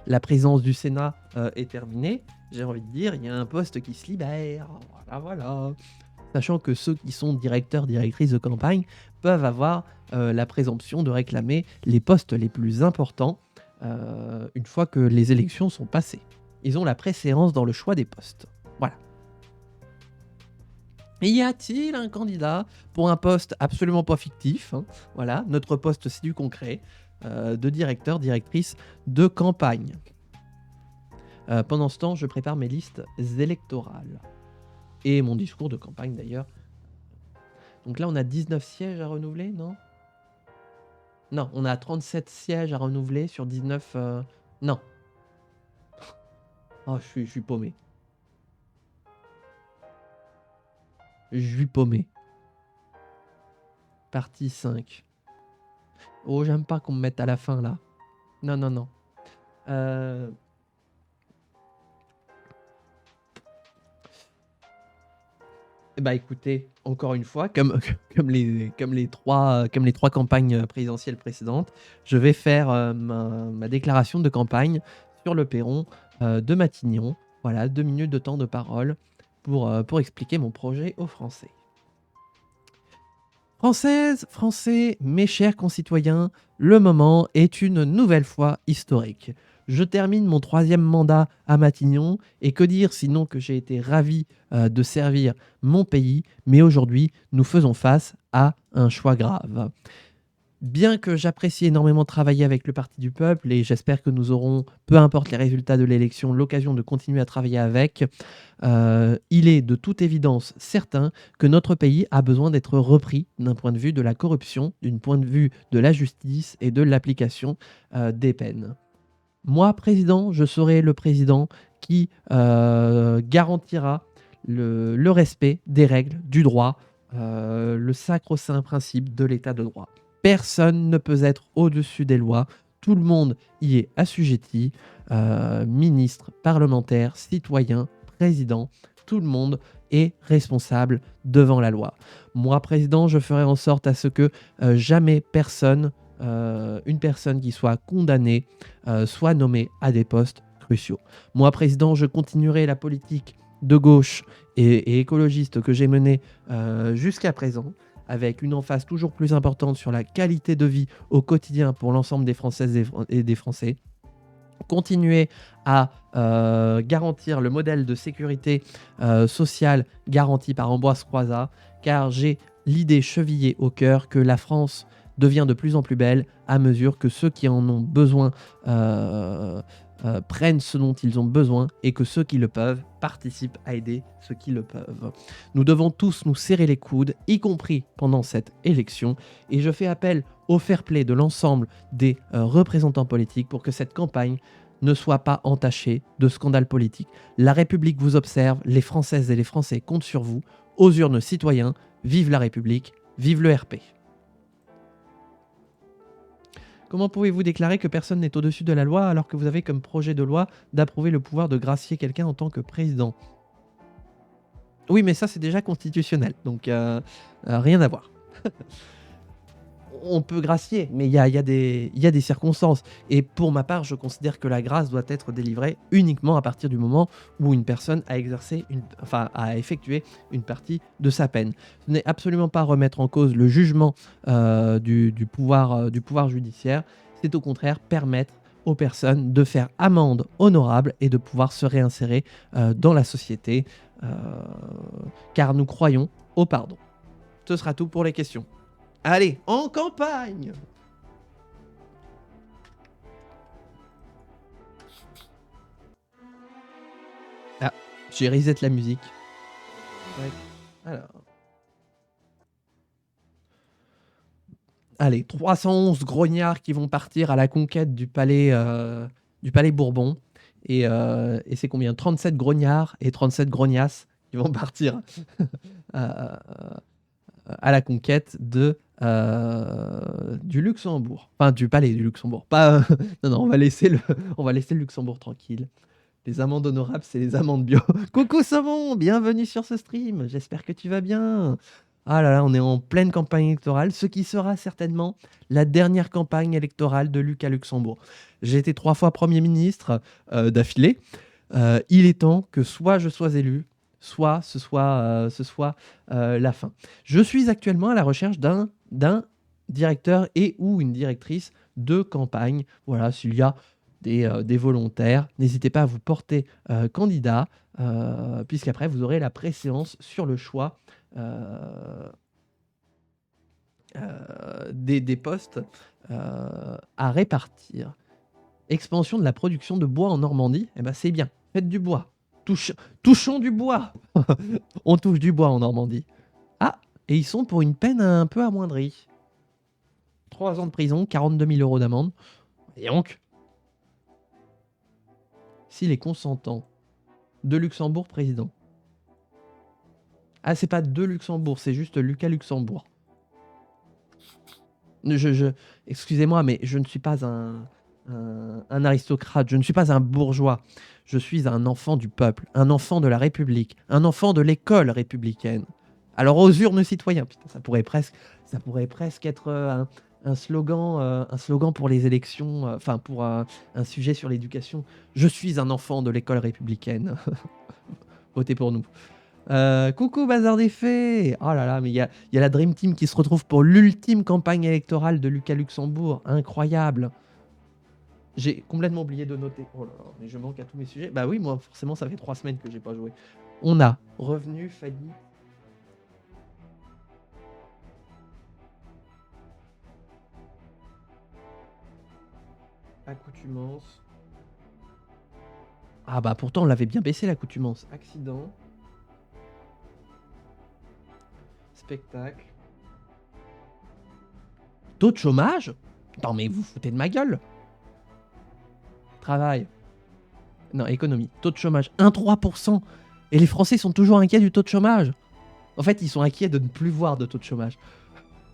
la présence du Sénat est terminée. J'ai envie de dire, il y a un poste qui se libère. Voilà. Sachant que ceux qui sont directeurs, directrices de campagne peuvent avoir la présomption de réclamer les postes les plus importants une fois que les élections sont passées. Ils ont la préséance dans le choix des postes. Voilà. Y a-t-il un candidat pour un poste absolument pas fictif hein, voilà, notre poste c'est du concret, de directeur, directrice de campagne. Pendant ce temps, je prépare mes listes électorales. Et mon discours de campagne d'ailleurs. Donc là, on a 19 sièges à renouveler, non? Non, on a 37 sièges à renouveler sur 19... Non. Oh, je suis paumé. Je suis paumé. Partie 5. Oh, j'aime pas qu'on me mette à la fin, là. Non. Bah écoutez, encore une fois, comme les trois campagnes présidentielles précédentes, je vais faire ma déclaration de campagne sur le perron de Matignon. Voilà, 2 minutes de temps de parole pour expliquer mon projet aux Français. Françaises, Français, mes chers concitoyens, le moment est une nouvelle fois historique. Je termine mon 3e mandat à Matignon et que dire sinon que j'ai été ravi de servir mon pays, mais aujourd'hui, nous faisons face à un choix grave. Bien que j'apprécie énormément travailler avec le Parti du Peuple et j'espère que nous aurons, peu importe les résultats de l'élection, l'occasion de continuer à travailler avec, il est de toute évidence certain que notre pays a besoin d'être repris d'un point de vue de la corruption, d'un point de vue de la justice et de l'application des peines. Moi, président, je serai le président qui garantira le respect des règles, du droit, le sacro-saint principe de l'état de droit. Personne ne peut être au-dessus des lois. Tout le monde y est assujetti. Ministre, parlementaire, citoyen, président, tout le monde est responsable devant la loi. Moi, président, je ferai en sorte à ce que jamais une personne qui soit condamnée soit nommée à des postes cruciaux. Moi, président, je continuerai la politique de gauche et écologiste que j'ai menée jusqu'à présent, avec une emphase toujours plus importante sur la qualité de vie au quotidien pour l'ensemble des Françaises et des Français. Continuer à garantir le modèle de sécurité sociale garanti par Ambroise Croizat, car j'ai l'idée chevillée au cœur que la France devient de plus en plus belle à mesure que ceux qui en ont besoin prennent ce dont ils ont besoin et que ceux qui le peuvent participent à aider ceux qui le peuvent. Nous devons tous nous serrer les coudes, y compris pendant cette élection, et je fais appel au fair play de l'ensemble des représentants politiques pour que cette campagne ne soit pas entachée de scandales politiques. La République vous observe, les Françaises et les Français comptent sur vous. Aux urnes citoyens, vive la République, vive le RP. Comment pouvez-vous déclarer que personne n'est au-dessus de la loi alors que vous avez comme projet de loi d'approuver le pouvoir de gracier quelqu'un en tant que président? Oui, mais ça c'est déjà constitutionnel, donc rien à voir. On peut gracier, mais il y a des circonstances. Et pour ma part, je considère que la grâce doit être délivrée uniquement à partir du moment où une personne a effectué une partie de sa peine. Ce n'est absolument pas remettre en cause le jugement du pouvoir judiciaire. C'est au contraire permettre aux personnes de faire amende honorable et de pouvoir se réinsérer dans la société, car nous croyons au pardon. Ce sera tout pour les questions. Allez, en campagne! Ah, j'ai reset la musique. Ouais. Alors. Allez, 311 grognards qui vont partir à la conquête du palais Bourbon. Et c'est combien? 37 grognards et 37 grognasses qui vont partir à la conquête du Luxembourg. Enfin, du palais du Luxembourg. Pas, non, on va laisser le Luxembourg tranquille. Les amendes honorables, c'est les amendes bio. Coucou Saumon, bienvenue sur ce stream. J'espère que tu vas bien. Ah là là, on est en pleine campagne électorale, ce qui sera certainement la dernière campagne électorale de Lucas Luxembourg. J'ai été 3 fois Premier ministre d'affilée. Il est temps que soit je sois élu, soit ce soit la fin. Je suis actuellement à la recherche d'un directeur et ou une directrice de campagne. Voilà, s'il y a des volontaires, n'hésitez pas à vous porter candidat, puisqu'après vous aurez la préséance sur le choix des postes à répartir. Expansion de la production de bois en Normandie, eh ben c'est bien, faites du bois. Touchons du bois. On touche du bois en Normandie. Ah, et ils sont pour une peine un peu amoindrie. 3 ans de prison, 42 000 € d'amende. Et donc, s'il est consentant de Luxembourg président. Ah, c'est pas de Luxembourg, c'est juste Lucas Luxembourg. Excusez-moi, mais je ne suis pas un aristocrate, je ne suis pas un bourgeois. Je suis un enfant du peuple, un enfant de la République, un enfant de l'école républicaine. Alors aux urnes citoyens, putain, ça pourrait presque être un slogan pour les élections, pour un sujet sur l'éducation. Je suis un enfant de l'école républicaine. Votez pour nous. Coucou Bazar des Fées. Oh là là, mais il y a la Dream Team qui se retrouve pour l'ultime campagne électorale de Lucas Luxembourg. Incroyable. J'ai complètement oublié de noter. Oh là là, mais je manque à tous mes sujets. Bah oui, moi, forcément, ça fait 3 semaines que j'ai pas joué. On a revenu, failli. Accoutumance. Ah bah pourtant, on l'avait bien baissé l'accoutumance. Accident. Spectacle. Taux de chômage? Non mais vous foutez de ma gueule. Travail. Non, économie. Taux de chômage, 1,3%. Et les Français sont toujours inquiets du taux de chômage. En fait, ils sont inquiets de ne plus voir de taux de chômage.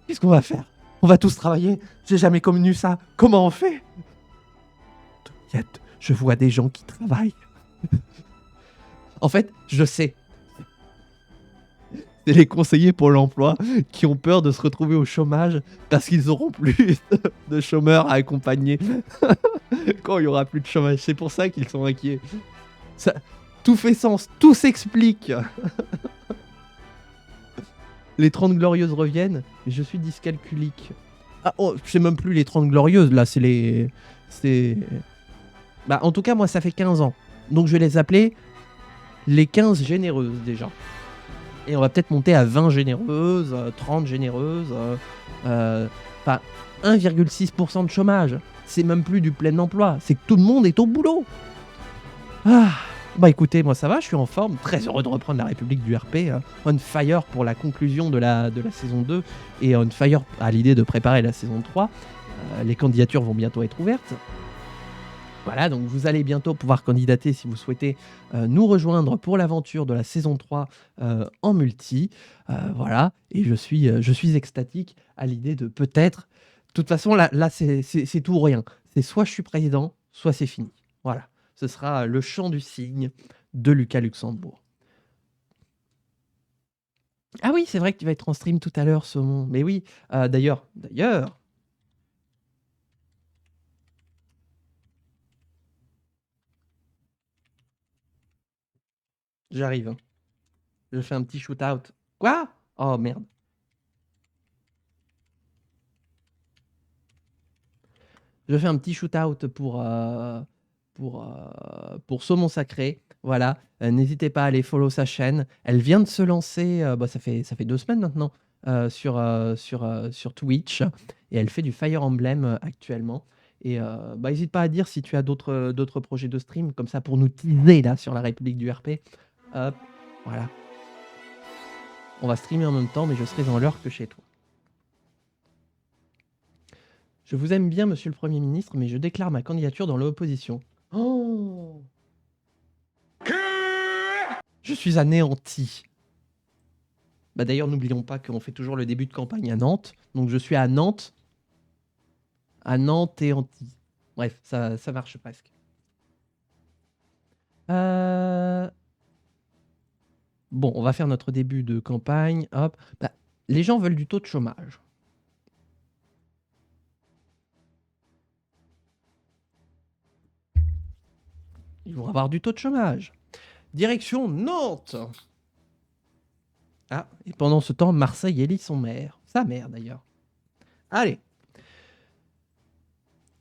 Qu'est-ce qu'on va faire? On va tous travailler. J'ai jamais connu ça. Comment on fait? Je vois des gens qui travaillent. En fait, je sais. C'est les conseillers pour l'emploi qui ont peur de se retrouver au chômage parce qu'ils auront plus de chômeurs à accompagner quand il y aura plus de chômage. C'est pour ça qu'ils sont inquiets. Ça, tout fait sens, tout s'explique. Les 30 glorieuses reviennent, mais je suis dyscalculique. Ah, oh, je sais même plus les 30 glorieuses, là, c'est les... C'est... Bah, en tout cas, moi, ça fait 15 ans. Donc, je vais les appeler les 15 généreuses, déjà. Et on va peut-être monter à 20 généreuses, 30 généreuses. Enfin, 1,6% de chômage. C'est même plus du plein emploi. C'est que tout le monde est au boulot. Ah, bah écoutez, moi ça va, je suis en forme. Très heureux de reprendre la République du RP. On fire pour la conclusion de la saison 2. Et on fire à l'idée de préparer la saison 3. Les candidatures vont bientôt être ouvertes. Voilà, donc vous allez bientôt pouvoir candidater si vous souhaitez nous rejoindre pour l'aventure de la saison 3 en multi. Voilà, et je suis extatique à l'idée de peut-être... De toute façon, là c'est tout ou rien. C'est soit je suis président, soit c'est fini. Voilà, ce sera le chant du cygne de Lucas Luxembourg. Ah oui, c'est vrai que tu vas être en stream tout à l'heure, Saumon. Mais oui, d'ailleurs... J'arrive. Hein. Je fais un petit shoot-out. Quoi? Oh merde. Je fais un petit shoot-out pour Saumon Sacré. Voilà, n'hésitez pas à aller follow sa chaîne. Elle vient de se lancer, ça fait 2 semaines maintenant, sur Twitch. Et elle fait du Fire Emblem actuellement. Et n'hésite pas à dire si tu as d'autres projets de stream, comme ça pour nous teaser là sur la République du RP. Hop, voilà. On va streamer en même temps, mais je serai dans l'heure que chez toi. Je vous aime bien, monsieur le Premier ministre, mais je déclare ma candidature dans l'opposition. Oh! Je suis anéanti. Bah d'ailleurs, n'oublions pas qu'on fait toujours le début de campagne à Nantes. Donc je suis à Nantes. À Nantes et anti. Bref, ça marche presque. Bon, on va faire notre début de campagne. Hop. Bah, les gens veulent du taux de chômage. Ils vont avoir du taux de chômage. Direction Nantes. Ah, et pendant ce temps, Marseille élit son maire. Sa mère d'ailleurs. Allez.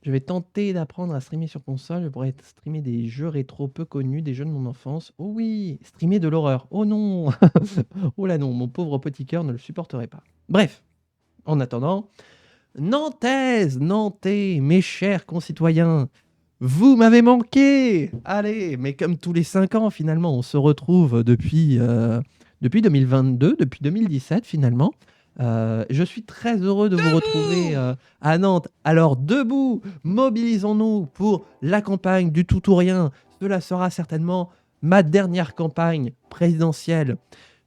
Je vais tenter d'apprendre à streamer sur console. Je pourrais streamer des jeux rétro peu connus, des jeux de mon enfance. Oh oui, streamer de l'horreur. Oh non. Oh là non, mon pauvre petit cœur ne le supporterait pas. Bref, en attendant, Nantaise, Nantais, mes chers concitoyens, vous m'avez manqué. Allez, mais comme tous les 5 ans finalement, on se retrouve depuis 2022, depuis 2017 finalement. Je suis très heureux de vous retrouver à Nantes. Alors debout, mobilisons-nous pour la campagne du tout ou rien. Cela sera certainement ma dernière campagne présidentielle.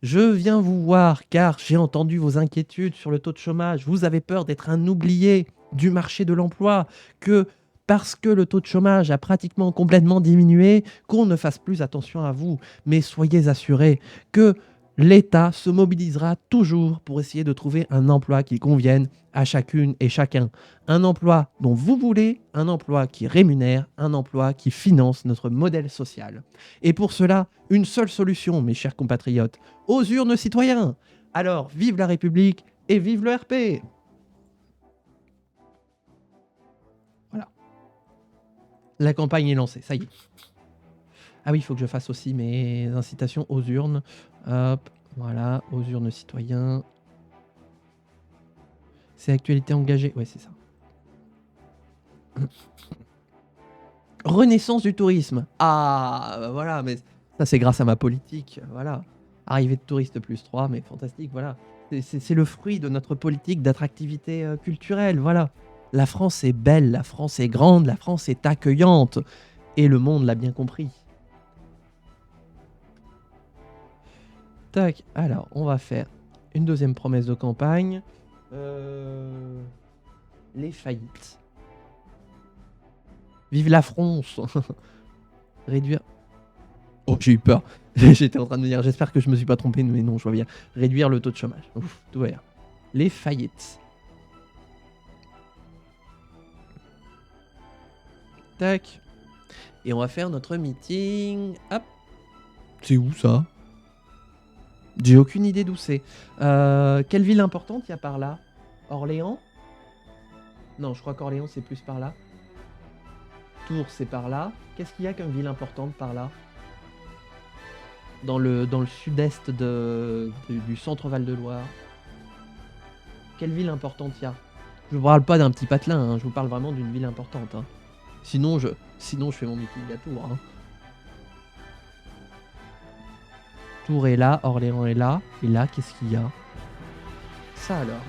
Je viens vous voir car j'ai entendu vos inquiétudes sur le taux de chômage. Vous avez peur d'être un oublié du marché de l'emploi, que parce que le taux de chômage a pratiquement complètement diminué, qu'on ne fasse plus attention à vous. Mais soyez assurés que l'État se mobilisera toujours pour essayer de trouver un emploi qui convienne à chacune et chacun. Un emploi dont vous voulez, un emploi qui rémunère, un emploi qui finance notre modèle social. Et pour cela, une seule solution, mes chers compatriotes, aux urnes citoyens. Alors, vive la République et vive le RP! Voilà. La campagne est lancée, ça y est. Ah oui, il faut que je fasse aussi mes incitations aux urnes. Hop, voilà, aux urnes citoyens. C'est actualité engagée, ouais, c'est ça. Renaissance du tourisme. Ah, bah voilà, mais ça c'est grâce à ma politique, voilà. Arrivée de touristes plus 3, mais fantastique, voilà. C'est le fruit de notre politique d'attractivité culturelle, voilà. La France est belle, la France est grande, la France est accueillante. Et le monde l'a bien compris. Tac, alors on va faire une deuxième promesse de campagne. Les faillites. Vive la France. Réduire... Oh, j'ai eu peur. J'étais en train de me dire, j'espère que je me suis pas trompé, mais non, je vois bien. Réduire le taux de chômage. Ouf, tout va bien. Les faillites. Tac. Et on va faire notre meeting. Hop. C'est où ça? J'ai aucune idée d'où c'est. Quelle ville importante il y a par là? Orléans? Non, je crois qu'Orléans c'est plus par là. Tours c'est par là. Qu'est-ce qu'il y a comme ville importante par là? Dans le sud-est du centre Val-de-Loire. Quelle ville importante il y a? Je vous parle pas d'un petit patelin, hein, je vous parle vraiment d'une ville importante. Hein. Sinon, je fais mon meeting à Tours. Hein. Tours est là, Orléans est là. Et là, qu'est-ce qu'il y a? Ça alors.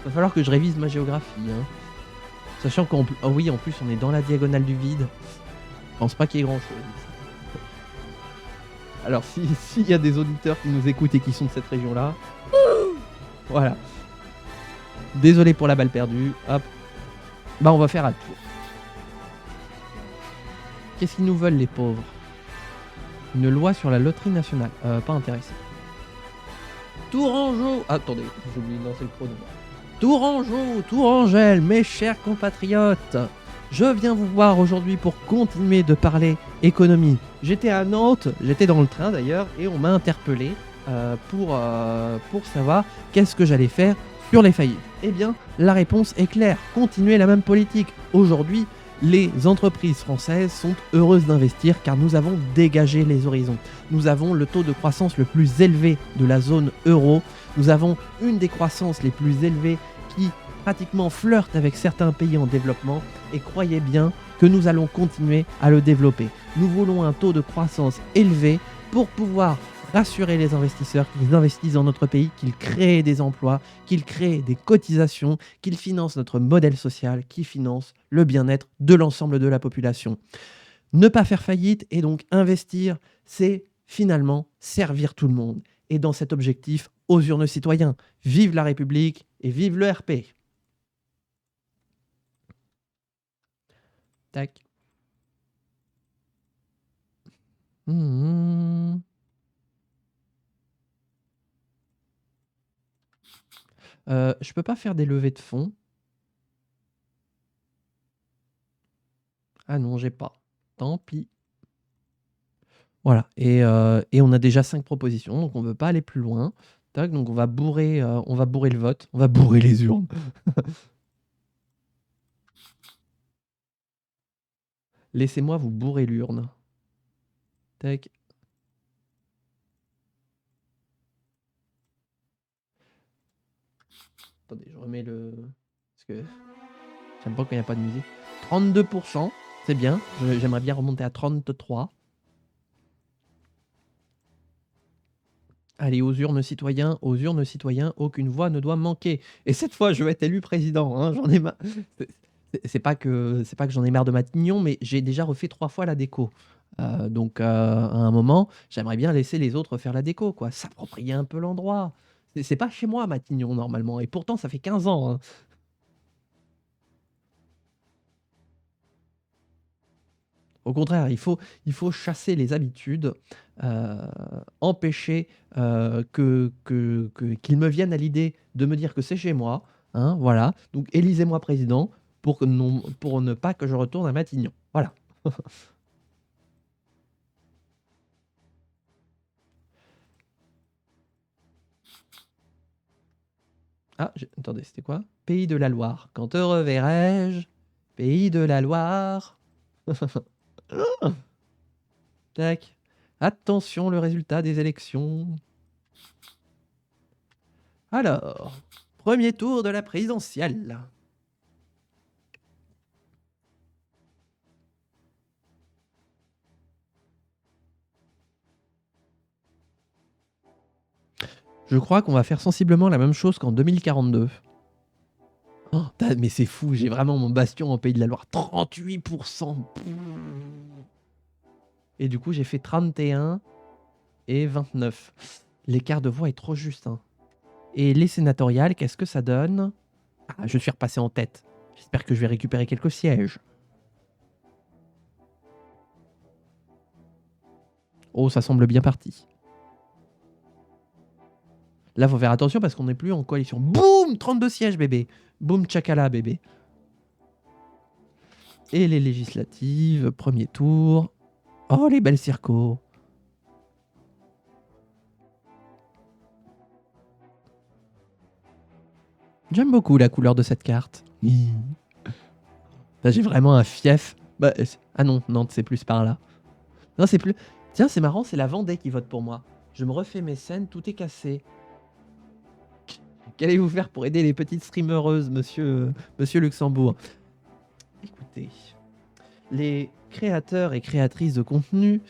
Va falloir que je révise ma géographie. Hein. Sachant qu'en oh oui, en plus, on est dans la diagonale du vide. Je pense pas qu'il y ait grand-chose. Alors, s'il y a des auditeurs qui nous écoutent et qui sont de cette région-là, voilà. Désolé pour la balle perdue. Hop. Bah, on va faire à Tours. Qu'est-ce qu'ils nous veulent, les pauvres? Une loi sur la loterie nationale. Pas intéressé. Tourangeau. Attendez, j'ai oublié de lancer le chrono. Tourangeau, Tourangelle, mes chers compatriotes. Je viens vous voir aujourd'hui pour continuer de parler économie. J'étais à Nantes, j'étais dans le train d'ailleurs, et on m'a interpellé pour savoir qu'est-ce que j'allais faire sur les faillites. Eh bien, la réponse est claire. Continuer la même politique. Aujourd'hui, les entreprises françaises sont heureuses d'investir car nous avons dégagé les horizons. Nous avons le taux de croissance le plus élevé de la zone euro. Nous avons une des croissances les plus élevées qui pratiquement flirte avec certains pays en développement et croyez bien que nous allons continuer à le développer. Nous voulons un taux de croissance élevé pour pouvoir rassurer les investisseurs qu'ils investissent dans notre pays, qu'ils créent des emplois, qu'ils créent des cotisations, qu'ils financent notre modèle social, qu'ils financent le bien-être de l'ensemble de la population. Ne pas faire faillite et donc investir, c'est finalement servir tout le monde. Et dans cet objectif, aux urnes citoyens, vive la République et vive le RP. Tac. Mmh. Je peux pas faire des levées de fonds. Ah non, j'ai pas. Tant pis. Voilà. Et on a déjà 5 propositions, donc on veut pas aller plus loin. Tac, donc on va bourrer le vote. On va bourrer les urnes. Laissez-moi vous bourrer l'urne. Tac. Attendez, je remets le... Parce que j'aime pas quand il n'y a pas de musique. 32%, c'est bien. J'aimerais bien remonter à 33. Allez, aux urnes citoyens, aucune voix ne doit manquer. Et cette fois, je vais être élu président. Hein, j'en ai marre. C'est pas que j'en ai marre de Matignon, mais j'ai déjà refait 3 fois la déco. Donc, à un moment, j'aimerais bien laisser les autres faire la déco, quoi. S'approprier un peu l'endroit. C'est pas chez moi, Matignon, normalement. Et pourtant, ça fait 15 ans. Hein. Au contraire, il faut chasser les habitudes, empêcher qu'ils me viennent à l'idée de me dire que c'est chez moi. Hein, voilà. Donc, élisez-moi président pour ne pas que je retourne à Matignon. Voilà. Ah, attendez, c'était quoi? Pays de la Loire. Quand te reverrai-je? Pays de la Loire. Tac. Attention, le résultat des élections. Alors, premier tour de la présidentielle. Je crois qu'on va faire sensiblement la même chose qu'en 2042. Oh, mais c'est fou, j'ai vraiment mon bastion en Pays de la Loire. 38%. Et du coup, j'ai fait 31 et 29. L'écart de voix est trop juste. Hein. Et les sénatoriales, qu'est-ce que ça donne? Ah, je suis repassé en tête. J'espère que je vais récupérer quelques sièges. Oh, ça semble bien parti. Là, faut faire attention parce qu'on n'est plus en coalition. Boum, 32 sièges, bébé. Boum, tchakala, bébé. Et les législatives, premier tour. Oh, les belles circos. J'aime beaucoup la couleur de cette carte. Là, j'ai vraiment un fief. Bah, ah non, Nantes, c'est plus par là. Non, c'est plus... Tiens, c'est marrant, c'est la Vendée qui vote pour moi. Je me refais mes scènes, tout est cassé. Qu'allez-vous faire pour aider les petites streamereuses, monsieur Luxembourg? Écoutez, les créateurs et créatrices de contenu,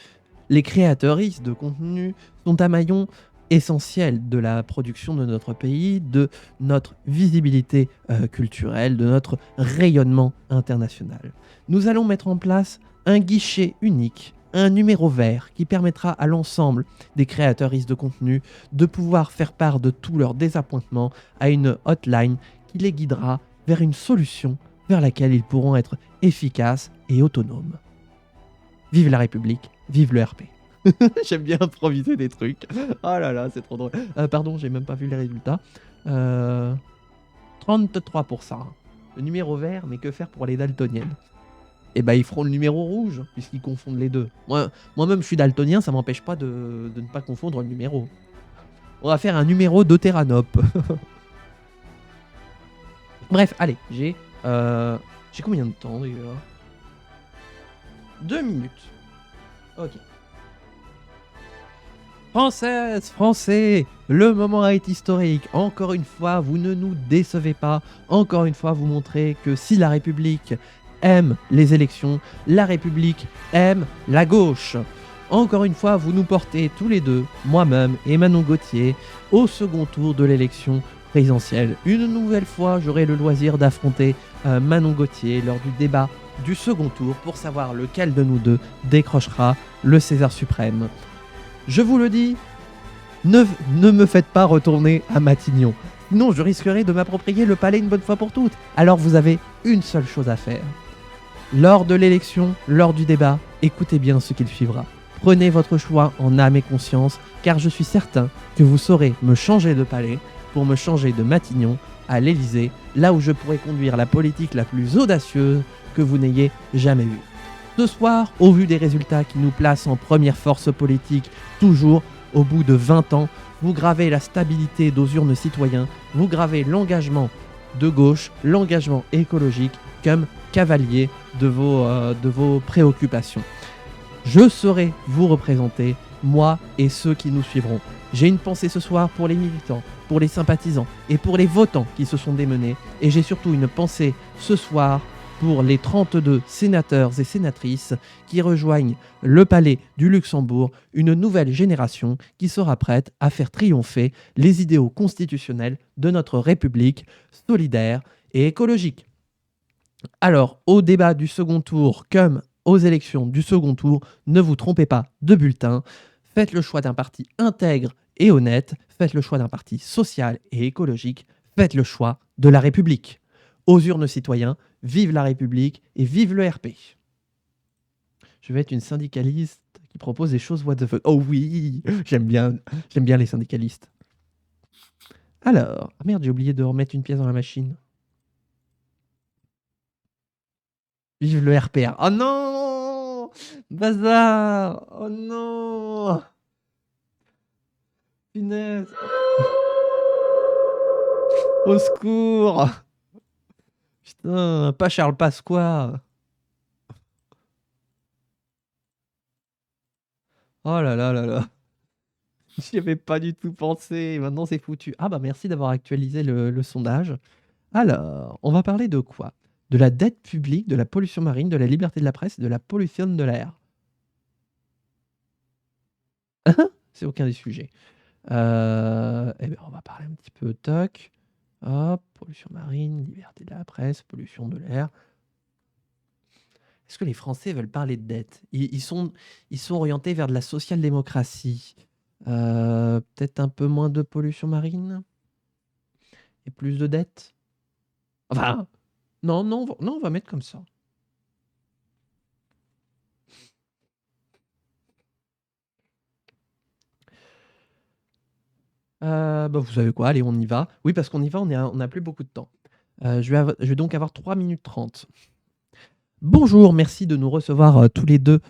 les créateuristes de contenu sont un maillon essentiel de la production de notre pays, de notre visibilité culturelle, de notre rayonnement international. Nous allons mettre en place un guichet unique, un numéro vert qui permettra à l'ensemble des créateuristes de contenu de pouvoir faire part de tous leurs désappointements à une hotline qui les guidera vers une solution vers laquelle ils pourront être efficaces et autonomes. Vive la République, vive le RP. J'aime bien improviser des trucs. Oh là là, c'est trop drôle. Pardon, j'ai même pas vu les résultats. 33%. Le numéro vert, mais que faire pour les daltoniennes? Eh ben, ils feront le numéro rouge, puisqu'ils confondent les deux. Moi-même, je suis daltonien, ça m'empêche pas de ne pas confondre le numéro. On va faire un numéro d'Otéranope. Bref, allez, j'ai combien de temps déjà? 2 minutes. Ok. Françaises, Français, le moment est historique. Encore une fois, vous ne nous décevez pas. Encore une fois, vous montrez que si la République aime les élections, la République aime la gauche. Encore une fois, vous nous portez tous les deux, moi-même et Manon Gauthier, au second tour de l'élection présidentielle. Une nouvelle fois, j'aurai le loisir d'affronter Manon Gauthier lors du débat du second tour pour savoir lequel de nous deux décrochera le César suprême. Je vous le dis, ne me faites pas retourner à Matignon. Sinon, je risquerai de m'approprier le palais une bonne fois pour toutes. Alors vous avez une seule chose à faire. Lors de l'élection, lors du débat, écoutez bien ce qu'il suivra. Prenez votre choix en âme et conscience, car je suis certain que vous saurez me changer de palais pour me changer de Matignon à l'Élysée, là où je pourrais conduire la politique la plus audacieuse que vous n'ayez jamais vue. Ce soir, au vu des résultats qui nous placent en première force politique, toujours au bout de 20 ans, vous gravez la stabilité d'aux urnes citoyens, vous gravez l'engagement de gauche, l'engagement écologique comme cavalier de vos préoccupations. Je saurai vous représenter, moi et ceux qui nous suivront. J'ai une pensée ce soir pour les militants, pour les sympathisants et pour les votants qui se sont démenés. Et j'ai surtout une pensée ce soir pour les 32 sénateurs et sénatrices qui rejoignent le palais du Luxembourg, une nouvelle génération qui sera prête à faire triompher les idéaux constitutionnels de notre République solidaire et écologique. Alors, au débat du second tour, comme aux élections du second tour, ne vous trompez pas de bulletin. Faites le choix d'un parti intègre et honnête. Faites le choix d'un parti social et écologique. Faites le choix de la République. Aux urnes citoyens, vive la République et vive le RP. Je vais être une syndicaliste qui propose des choses what the fuck. Oh oui, j'aime bien les syndicalistes. Alors, ah merde, j'ai oublié de remettre une pièce dans la machine. Vive le RPR. Oh non! Bazar! Oh non! Finesse! Au secours! Putain, pas Charles Pasqua! Oh là là là là. J'y avais pas du tout pensé. Maintenant, c'est foutu. Ah bah merci d'avoir actualisé le sondage. Alors, on va parler de quoi? De la dette publique, de la pollution marine, de la liberté de la presse, de la pollution de l'air. C'est aucun des sujets. Eh bien, on va parler un petit peu toc. Hop, pollution marine, liberté de la presse, pollution de l'air. Est-ce que les Français veulent parler de dette? Ils sont orientés vers de la social-démocratie. Peut-être un peu moins de pollution marine et plus de dette? Enfin, non, non, non, on va mettre comme ça. Bah, vous savez quoi? Allez, on y va. Oui, parce qu'on y va, on n'a plus beaucoup de temps. Je vais donc avoir 3 minutes 30. Bonjour, merci de nous recevoir tous les deux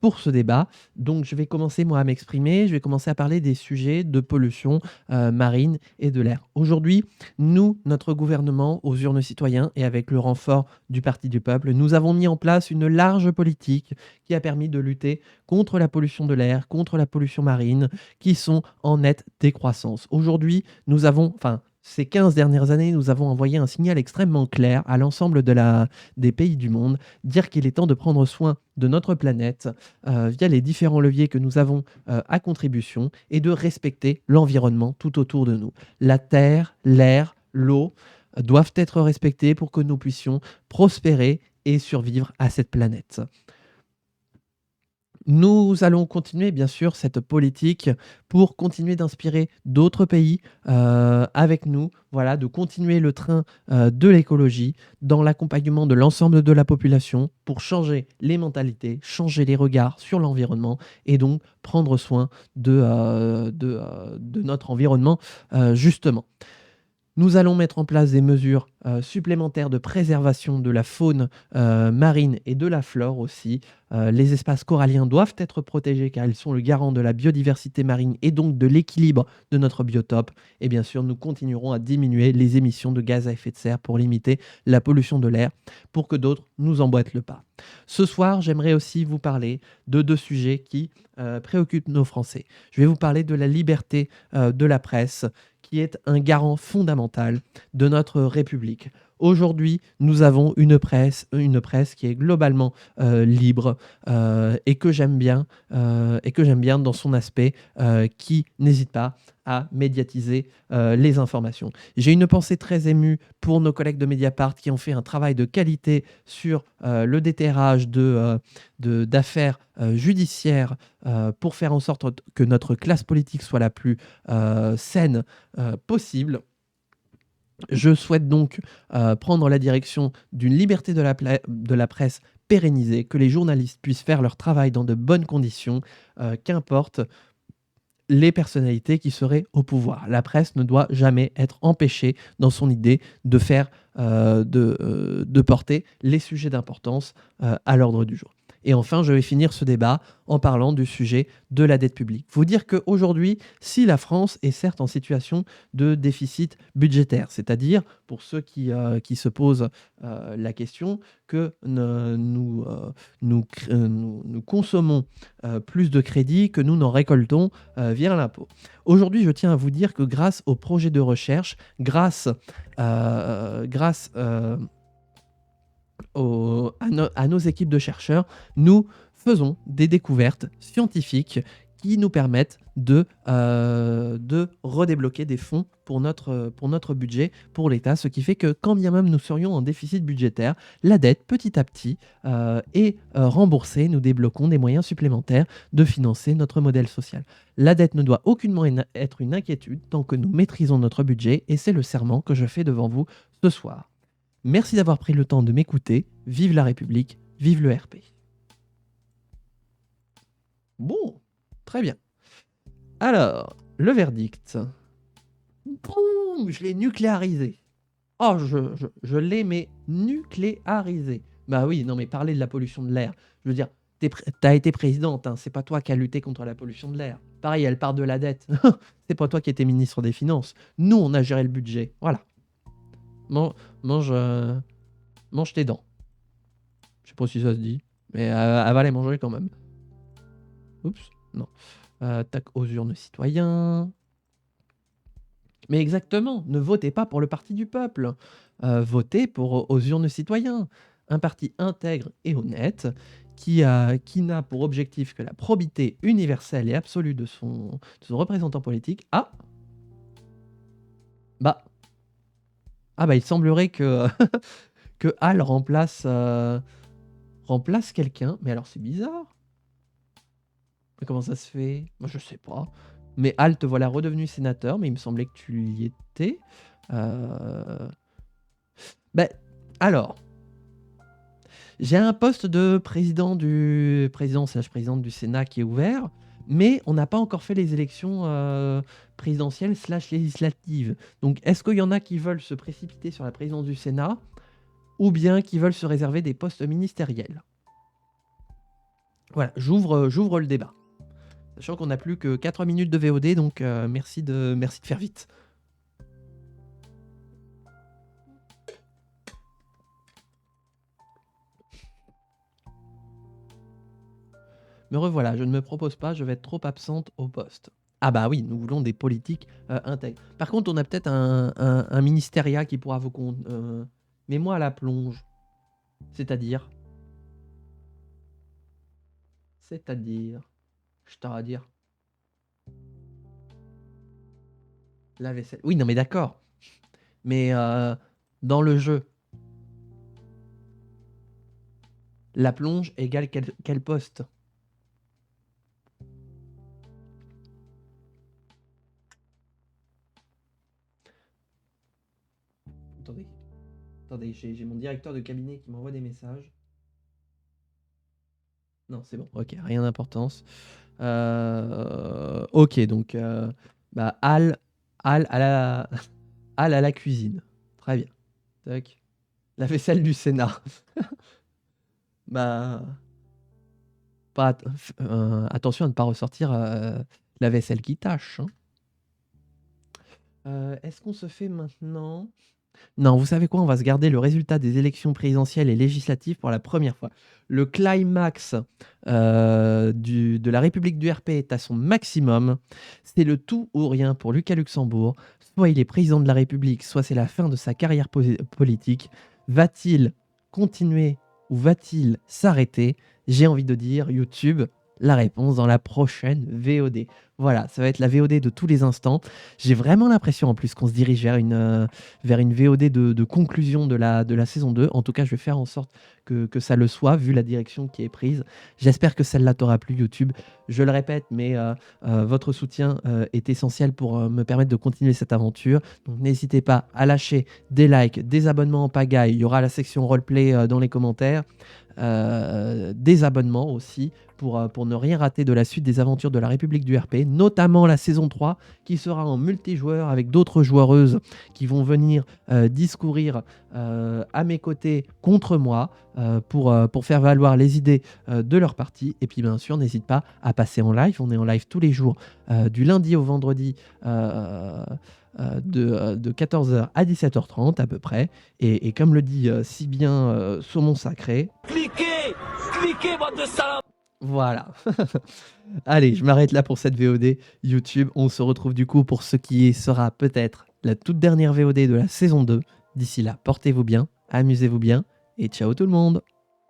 pour ce débat. Donc, je vais commencer moi à m'exprimer. Je vais commencer à parler des sujets de pollution marine et de l'air. Aujourd'hui, nous, notre gouvernement, aux urnes citoyens et avec le renfort du Parti du Peuple, nous avons mis en place une large politique qui a permis de lutter contre la pollution de l'air, contre la pollution marine, qui sont en nette décroissance. Aujourd'hui, nous avons, enfin, ces 15 dernières années, nous avons envoyé un signal extrêmement clair à l'ensemble des pays du monde, dire qu'il est temps de prendre soin de notre planète via les différents leviers que nous avons à contribution et de respecter l'environnement tout autour de nous. La terre, l'air, l'eau doivent être respectés pour que nous puissions prospérer et survivre à cette planète. Nous allons continuer, bien sûr, cette politique pour continuer d'inspirer d'autres pays avec nous, voilà, de continuer le train de l'écologie dans l'accompagnement de l'ensemble de la population pour changer les mentalités, changer les regards sur l'environnement et donc prendre soin de notre environnement, justement. Nous allons mettre en place des mesures supplémentaires de préservation de la faune marine et de la flore aussi. Les espaces coralliens doivent être protégés car ils sont le garant de la biodiversité marine et donc de l'équilibre de notre biotope. Et bien sûr, nous continuerons à diminuer les émissions de gaz à effet de serre pour limiter la pollution de l'air, pour que d'autres nous emboîtent le pas. Ce soir, j'aimerais aussi vous parler de deux sujets qui préoccupent nos Français. Je vais vous parler de la liberté de la presse, qui est un garant fondamental de notre République. Aujourd'hui, nous avons une presse qui est globalement libre et que j'aime bien dans son aspect qui n'hésite pas à médiatiser les informations. J'ai une pensée très émue pour nos collègues de Mediapart qui ont fait un travail de qualité sur le déterrage d'affaires judiciaires pour faire en sorte que notre classe politique soit la plus saine possible. Je souhaite donc prendre la direction d'une liberté de la presse pérennisée, que les journalistes puissent faire leur travail dans de bonnes conditions, qu'importe les personnalités qui seraient au pouvoir. La presse ne doit jamais être empêchée dans son idée de faire, de porter les sujets d'importance à l'ordre du jour. Et enfin, je vais finir ce débat en parlant du sujet de la dette publique. Vous dire qu'aujourd'hui, si la France est certes en situation de déficit budgétaire, c'est-à-dire, pour ceux qui se posent la question, que nous consommons plus de crédits que nous n'en récoltons via l'impôt. Aujourd'hui, je tiens à vous dire que grâce au projet de recherche, grâce à nos équipes de chercheurs, nous faisons des découvertes scientifiques qui nous permettent de redébloquer des fonds pour notre budget, pour l'État, ce qui fait que quand bien même nous serions en déficit budgétaire, la dette, petit à petit, est remboursée. Nous débloquons des moyens supplémentaires de financer notre modèle social. La dette ne doit aucunement être une inquiétude tant que nous maîtrisons notre budget, et c'est le serment que je fais devant vous ce soir. Merci d'avoir pris le temps de m'écouter. Vive la République, vive le RP. Bon, très bien. Alors, le verdict. Boum, je l'ai nucléarisé. Oh, je l'ai, mais nucléarisé. Bah oui, non, mais parler de la pollution de l'air. Je veux dire, t'as été présidente, hein, c'est pas toi qui as lutté contre la pollution de l'air. Pareil, elle part de la dette. C'est pas toi qui étais ministre des Finances. Nous, on a géré le budget. Voilà. Mange tes dents. Je sais pas si ça se dit, mais avale et manger quand même. Oups. Non. Tac, aux urnes citoyens. Mais exactement, ne votez pas pour le parti du peuple. Votez pour aux urnes citoyens. Un parti intègre et honnête qui n'a pour objectif que la probité universelle et absolue de son représentant politique. Bah, il semblerait que, que Hal remplace quelqu'un. Mais alors c'est bizarre. Mais comment ça se fait? Moi je sais pas. Mais Hal, te voilà redevenu sénateur, mais il me semblait que tu y étais. Ben, alors, j'ai un poste de président/présidente du Sénat qui est ouvert, mais on n'a pas encore fait les élections présidentielles/législatives. Donc, est-ce qu'il y en a qui veulent se précipiter sur la présidence du Sénat ou bien qui veulent se réserver des postes ministériels? Voilà, j'ouvre le débat. Sachant qu'on n'a plus que 4 minutes de VOD, donc merci de faire vite. Me revoilà, je ne me propose pas, je vais être trop absente au poste. Ah bah oui, nous voulons des politiques intègres. Par contre, on a peut-être un ministériat qui pourra vous... Mets-moi à la plonge. C'est-à-dire... Je t'aurais à dire... La vaisselle. Oui, non mais d'accord. Mais dans le jeu, la plonge égale quel poste? Attendez, j'ai mon directeur de cabinet qui m'envoie des messages. Non, c'est bon, ok, rien d'importance. Ok, donc bah, Al à la, Al à la cuisine. Très bien. Tac. La vaisselle du Sénat. Bah, attention à ne pas ressortir la vaisselle qui tâche. Hein. Est-ce qu'on se fait maintenant? Non, vous savez quoi? On va se garder le résultat des élections présidentielles et législatives pour la première fois. Le climax de la République du RP est à son maximum. C'est le tout ou rien pour Lucas Luxembourg. Soit il est président de la République, soit c'est la fin de sa carrière politique. Va-t-il continuer ou va-t-il s'arrêter? J'ai envie de dire, YouTube, la réponse dans la prochaine VOD. Voilà, ça va être la VOD de tous les instants. J'ai vraiment l'impression en plus qu'on se dirige vers une VOD de conclusion de la saison 2. En tout cas, je vais faire en sorte que ça le soit, vu la direction qui est prise. J'espère que celle-là t'aura plu, YouTube. Je le répète, mais votre soutien est essentiel pour me permettre de continuer cette aventure. Donc n'hésitez pas à lâcher des likes, des abonnements en pagaille. Il y aura la section roleplay dans les commentaires. Des abonnements aussi pour ne rien rater de la suite des aventures de la République du RP, notamment la saison 3 qui sera en multijoueur avec d'autres joueuses qui vont venir discourir à mes côtés contre moi pour faire valoir les idées de leur partie. Et puis bien sûr, n'hésite pas à passer en live. On est en live tous les jours du lundi au vendredi de 14h à 17h30 à peu près. Et comme le dit si bien Saumon Sacré... Cliquez, bande de salopes. Voilà. Allez, je m'arrête là pour cette VOD YouTube. On se retrouve du coup pour ce qui sera peut-être la toute dernière VOD de la saison 2. D'ici là, portez-vous bien, amusez-vous bien et ciao tout le monde.